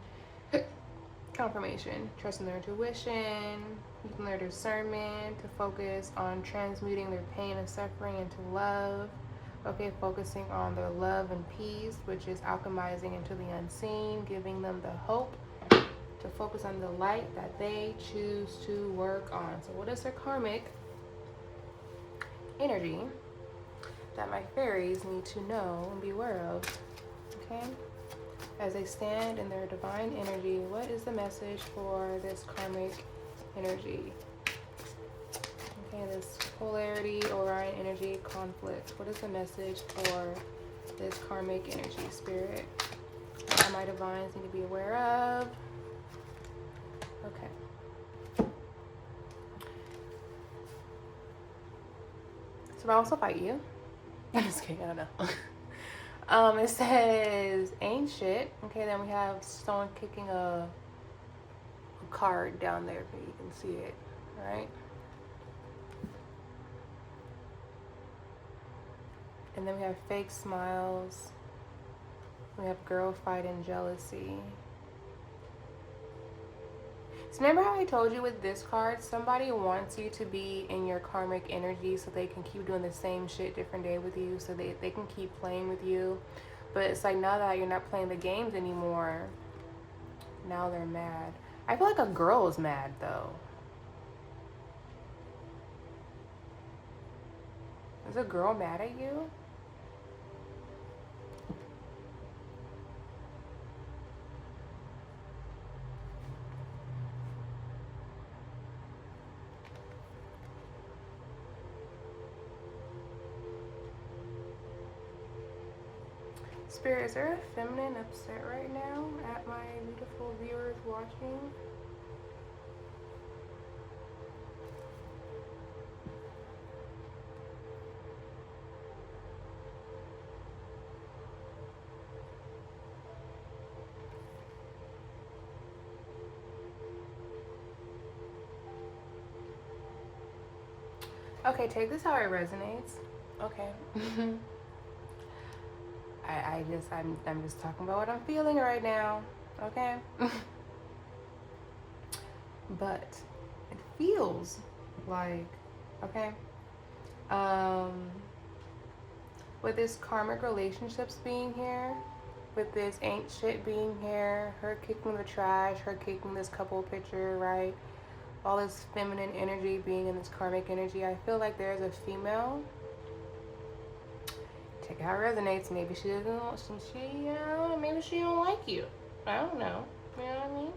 Confirmation. Trusting their intuition, using their discernment to focus on transmuting their pain and suffering into love. Okay, focusing on their love and peace, which is alchemizing into the unseen, giving them the hope to focus on the light that they choose to work on. So what is their karmic energy that my fairies need to know and be aware of? Okay? As they stand in their divine energy, what is the message for this karmic energy? Okay, this polarity, Orion energy, conflict. What is the message for this karmic energy, spirit, that my divines need to be aware of? Okay. So I also fight you. I'm just kidding, I don't know. It says ain't shit. Okay, then we have someone kicking a card down there, but you can see it, right? And then we have fake smiles. We have girl fight and jealousy. So remember how I told you with this card, somebody wants you to be in your karmic energy so they can keep doing the same shit different day with you, so they can keep playing with you. But it's like now that you're not playing the games anymore, now they're mad. I feel like a girl is mad though. Is a girl mad at you? Spirit, is there a feminine upset right now at my beautiful viewers watching? Okay, take this how it resonates. Okay. I'm just talking about what I'm feeling right now, okay? But it feels like, okay, with this karmic relationships being here, with this ain't shit being here, her kicking the trash, her kicking this couple picture, right? All this feminine energy being in this karmic energy, I feel like there's a female. Take how it resonates. Maybe she doesn't. Maybe she don't like you. I don't know. You know what I mean?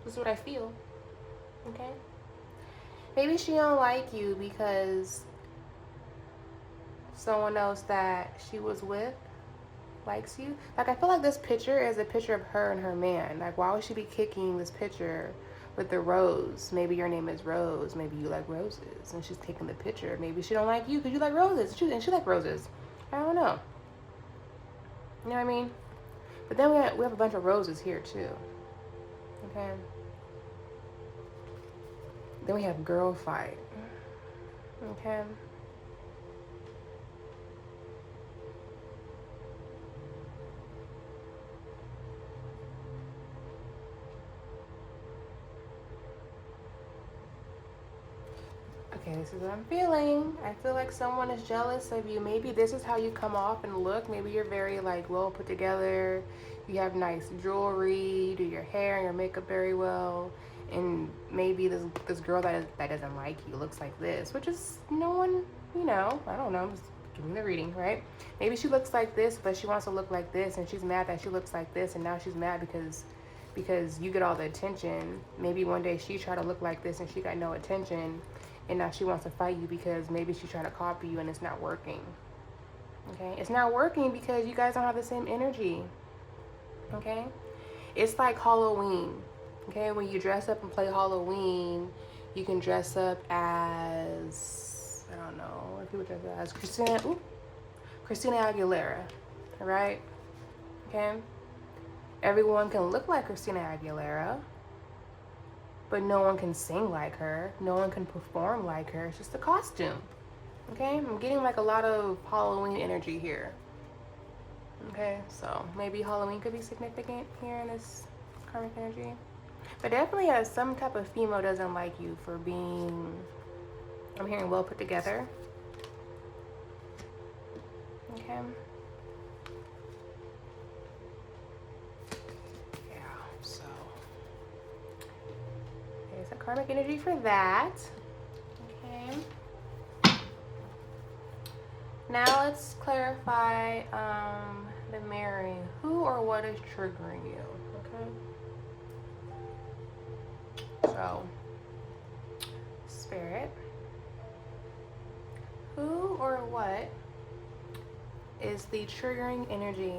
This is what I feel. Okay. Maybe she don't like you because someone else that she was with likes you. Like I feel like this picture is a picture of her and her man. Like why would she be kicking this picture with the rose? Maybe your name is Rose. Maybe you like roses, and she's taking the picture. Maybe she don't like you because you like roses. And she like roses. I don't know. You know what I mean? But then we have a bunch of roses here too. Okay. Then we have girl fight. Okay. Okay, this is what I'm feeling. I feel like someone is jealous of you. Maybe this is how you come off and look. Maybe you're very like well put together. You have nice jewelry, you do your hair and your makeup very well. And maybe this girl that doesn't like you looks like this, which is no one, you know, I don't know, I'm just giving the reading, right? Maybe she looks like this, but she wants to look like this, and she's mad that she looks like this, and now she's mad because you get all the attention. Maybe one day she tried to look like this and she got no attention, and now she wants to fight you because maybe she's trying to copy you and it's not working. Okay, it's not working because you guys don't have the same energy. Okay, it's like Halloween. Okay, when you dress up and play Halloween, you can dress up as, I don't know, what people dress up as, Christina Aguilera, right? Okay, everyone can look like Christina Aguilera, but no one can sing like her. No one can perform like her. It's just a costume. Okay, I'm getting like a lot of Halloween energy here. Okay, so maybe Halloween could be significant here in this karmic energy. But definitely some type of female doesn't like you for being, I'm hearing, well put together. Okay. Yeah, so there's a karmic energy for that. Okay. Now let's clarify the mirroring. Who or what is triggering you? Okay. So, Spirit. Who or what is the triggering energy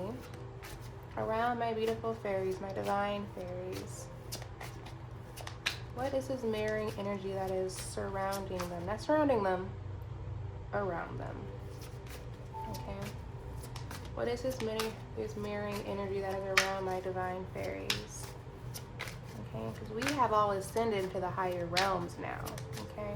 around my beautiful fairies, my divine fairies? What is this mirroring energy that is surrounding them? Not surrounding them, around them. Okay. What is this mirroring energy that is around my divine fairies? Okay, because we have all ascended to the higher realms now. Okay.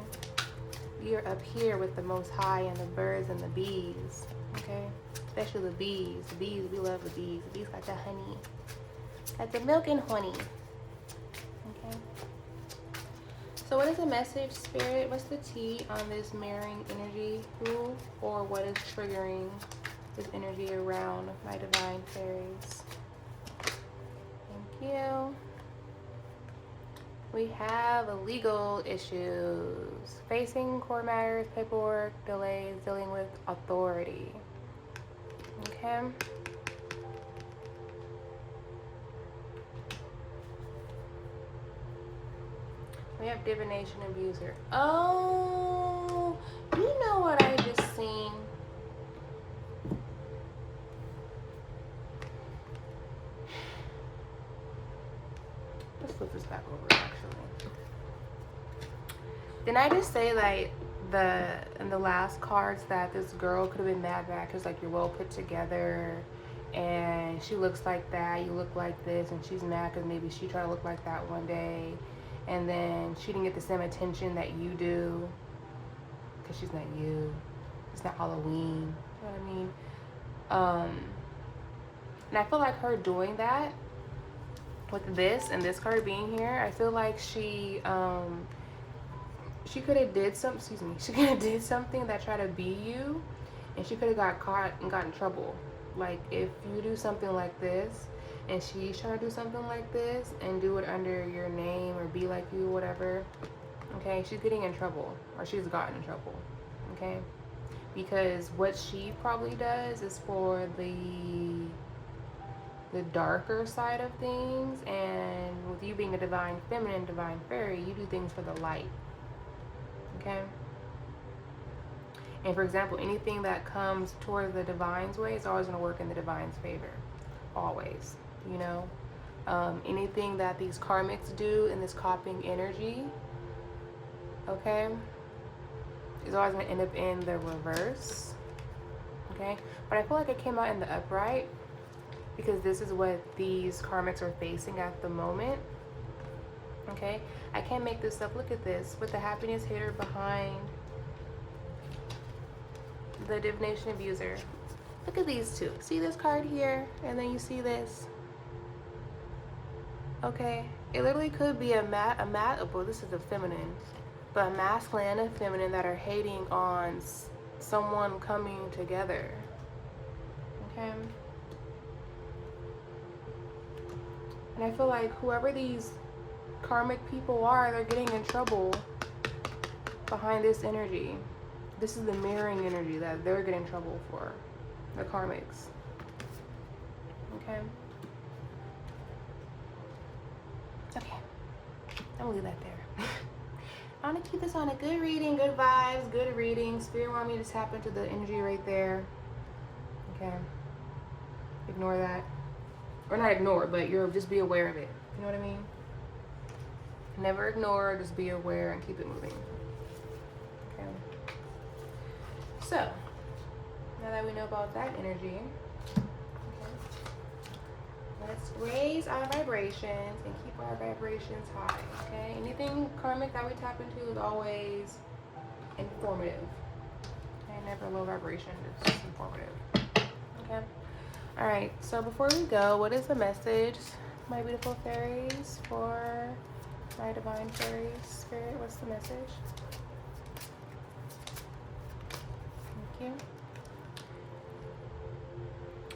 We are up here with the Most High and the birds and the bees. Okay. Especially the bees. The bees, we love the bees. The bees got the honey. Got the milk and honey. Okay. So what is the message, Spirit? What's the tea on this mirroring energy? Who or what is triggering this energy around my divine fairies? Thank you. We have legal issues. Facing court matters, paperwork, delays, dealing with authority. Okay. We have divination abuser. Oh, you know what I just seen? Let's flip this back over actually. Didn't I just say like in the last cards that this girl could have been mad back because like you're well put together and she looks like that, you look like this, and she's mad because maybe she tried to look like that one day and then she didn't get the same attention that you do because she's not you. It's not Halloween. You know what I mean? And I feel like her doing that with this and this card being here, I feel like she could have did some, she could have did something that tried to be you, and she could have got caught and got in trouble. Like if you do something like this and she's trying to do something like this and do it under your name or be like you, whatever, okay, she's getting in trouble, or she's gotten in trouble, okay? Because what she probably does is for the darker side of things, and with you being a divine feminine, divine fairy, you do things for the light, okay? And for example, anything that comes towards the divine's way is always going to work in the divine's favor, always, you know? Anything that these karmics do in this copying energy, okay, is always going to end up in the reverse, okay? But I feel like it came out in the upright because this is what these karmics are facing at the moment, okay? I can't make this up. Look at this with the happiness hitter behind the divination abuser. Look at these two. See this card here, and then you see this. Okay, it literally could be well, this is a feminine, but a masculine and a feminine that are hating on someone coming together. Okay. And I feel like whoever these karmic people are, they're getting in trouble behind this energy. This is the mirroring energy that they're getting in trouble for, the karmics. Okay. Okay. I'm gonna leave that there. I want to keep this on a good reading, good vibes, good reading. Spirit want me to tap into the energy right there. Okay. Ignore that. Or not ignore, but just be aware of it. You know what I mean? Never ignore, just be aware and keep it moving. Okay. So, now that we know about that energy, okay, let's raise our vibrations and keep our vibrations high, okay? Anything karmic that we tap into is always informative. Okay, never low vibration, it's just informative. Okay? All right, so before we go, what is the message my beautiful fairies, for my divine fairies, spirit, what's the message? Thank you.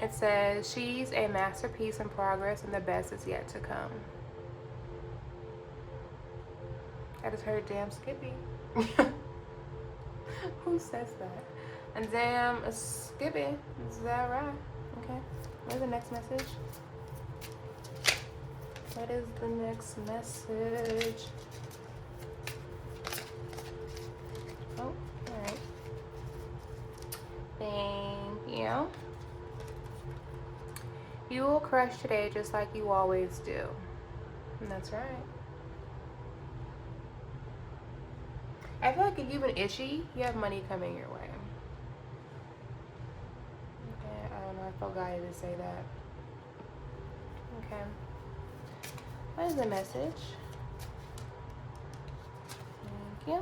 It says, she's a masterpiece in progress and the best is yet to come. I just heard damn Skippy. Who says that? And damn Skippy. Is that right? Okay. What's the next message? What is the next message? Oh, alright. Thank you. You will crush today just like you always do. And that's right. I feel like if you've been itchy, you have money coming your way. Okay, I don't know. I felt guided to say that. Okay. What is the message? Thank you.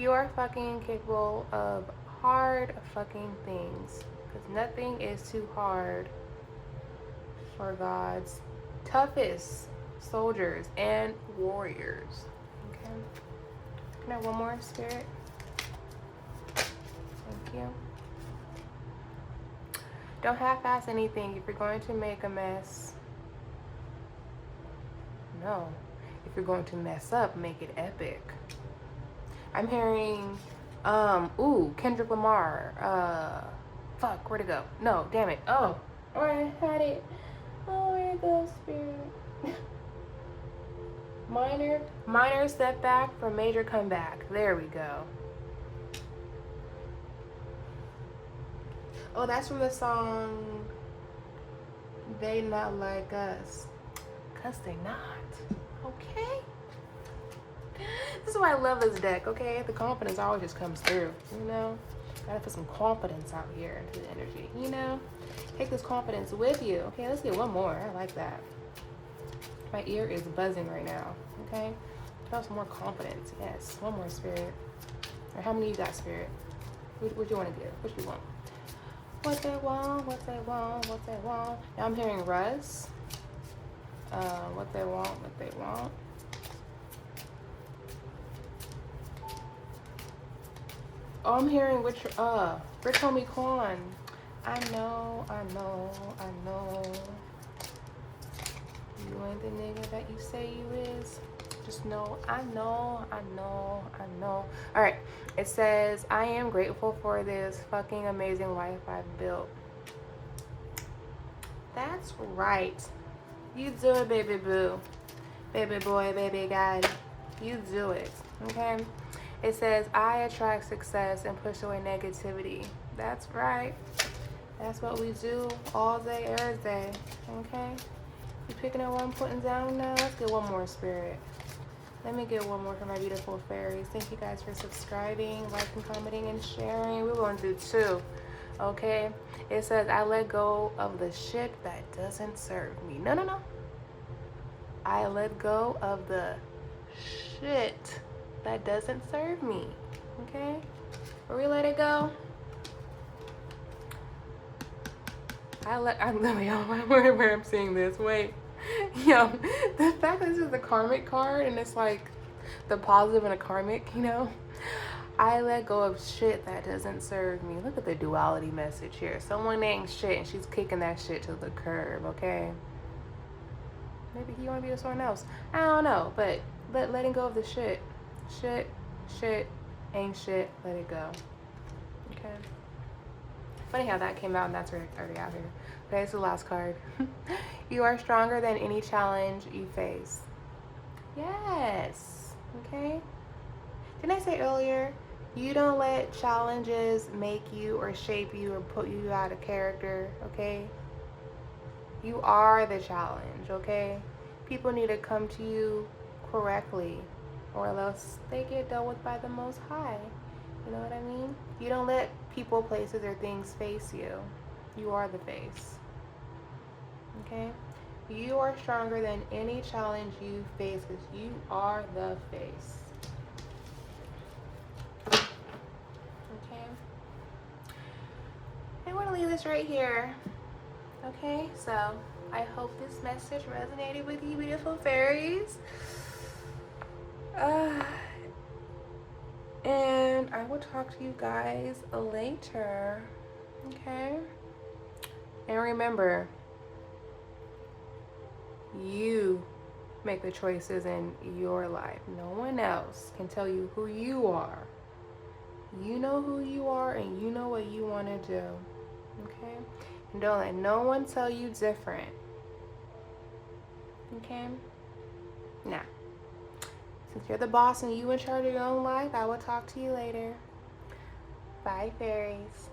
You are fucking capable of hard fucking things. Because nothing is too hard for God's toughest soldiers and warriors. Okay. Can I have one more, Spirit? Thank you. Don't half-ass anything. If you're going to make a mess, no. If you're going to mess up, make it epic. I'm hearing, Kendrick Lamar. Fuck, where'd it go? No, damn it. Oh, I had it. Oh, where'd it go, Spirit? Minor setback for major comeback. There we go. Oh, that's from the song They Not Like Us. 'Cause they not. Okay? This is why I love this deck, okay? The confidence always just comes through, you know? Gotta put some confidence out here into the energy, you know? Take this confidence with you. Okay, let's get one more. I like that. My ear is buzzing right now, okay? Have some more confidence. Yes, one more, Spirit. Or how many you got, Spirit? What you want to give? What you want? What they want, what they want, what they want. Now I'm hearing Russ. What they want, what they want. Oh, I'm hearing Rich Homie Quan. I know. You ain't the nigga that you say you is. Just know, I know. Alright, it says, I am grateful for this fucking amazing life I've built. That's right. You do it, baby boo. Baby boy, baby guy. You do it, okay? It says, I attract success and push away negativity. That's right. That's what we do all day, every day, okay? You picking up what I'm putting down now? Let's get one more, Spirit. Let me get one more for my beautiful fairies. Thank you guys for subscribing, liking, commenting, and sharing. We're going to do 2, okay? It says, I let go of the shit that doesn't serve me. No. I let go of the shit that doesn't serve me, okay? Where we let it go? I'm literally where I'm seeing this. Wait, yo, the fact that this is the karmic card and it's like the positive and a karmic, you know? I let go of shit that doesn't serve me. Look at the duality message here. Someone ain't shit and she's kicking that shit to the curb, okay? Maybe you want to be with someone else. I don't know, but letting go of the shit. Shit ain't shit. Let it go. Okay. Funny how that came out and that's already out here. Okay, it's the last card. You are stronger than any challenge you face. Yes. Okay. Didn't I say earlier, you don't let challenges make you or shape you or put you out of character, okay? You are the challenge, okay? People need to come to you correctly or else they get dealt with by the Most High. You know what I mean? You don't let people, places, or things face you. You are the face. Okay? You are stronger than any challenge you face because you are the face. Okay? I want to leave this right here. Okay? So, I hope this message resonated with you, beautiful fairies. And I will talk to you guys later. Okay? And remember, you make the choices in your life. No one else can tell you who you are. You know who you are and you know what you want to do. Okay? And don't let no one tell you different. Okay? Now, since you're the boss and you in charge of your own life, I will talk to you later. Bye, fairies.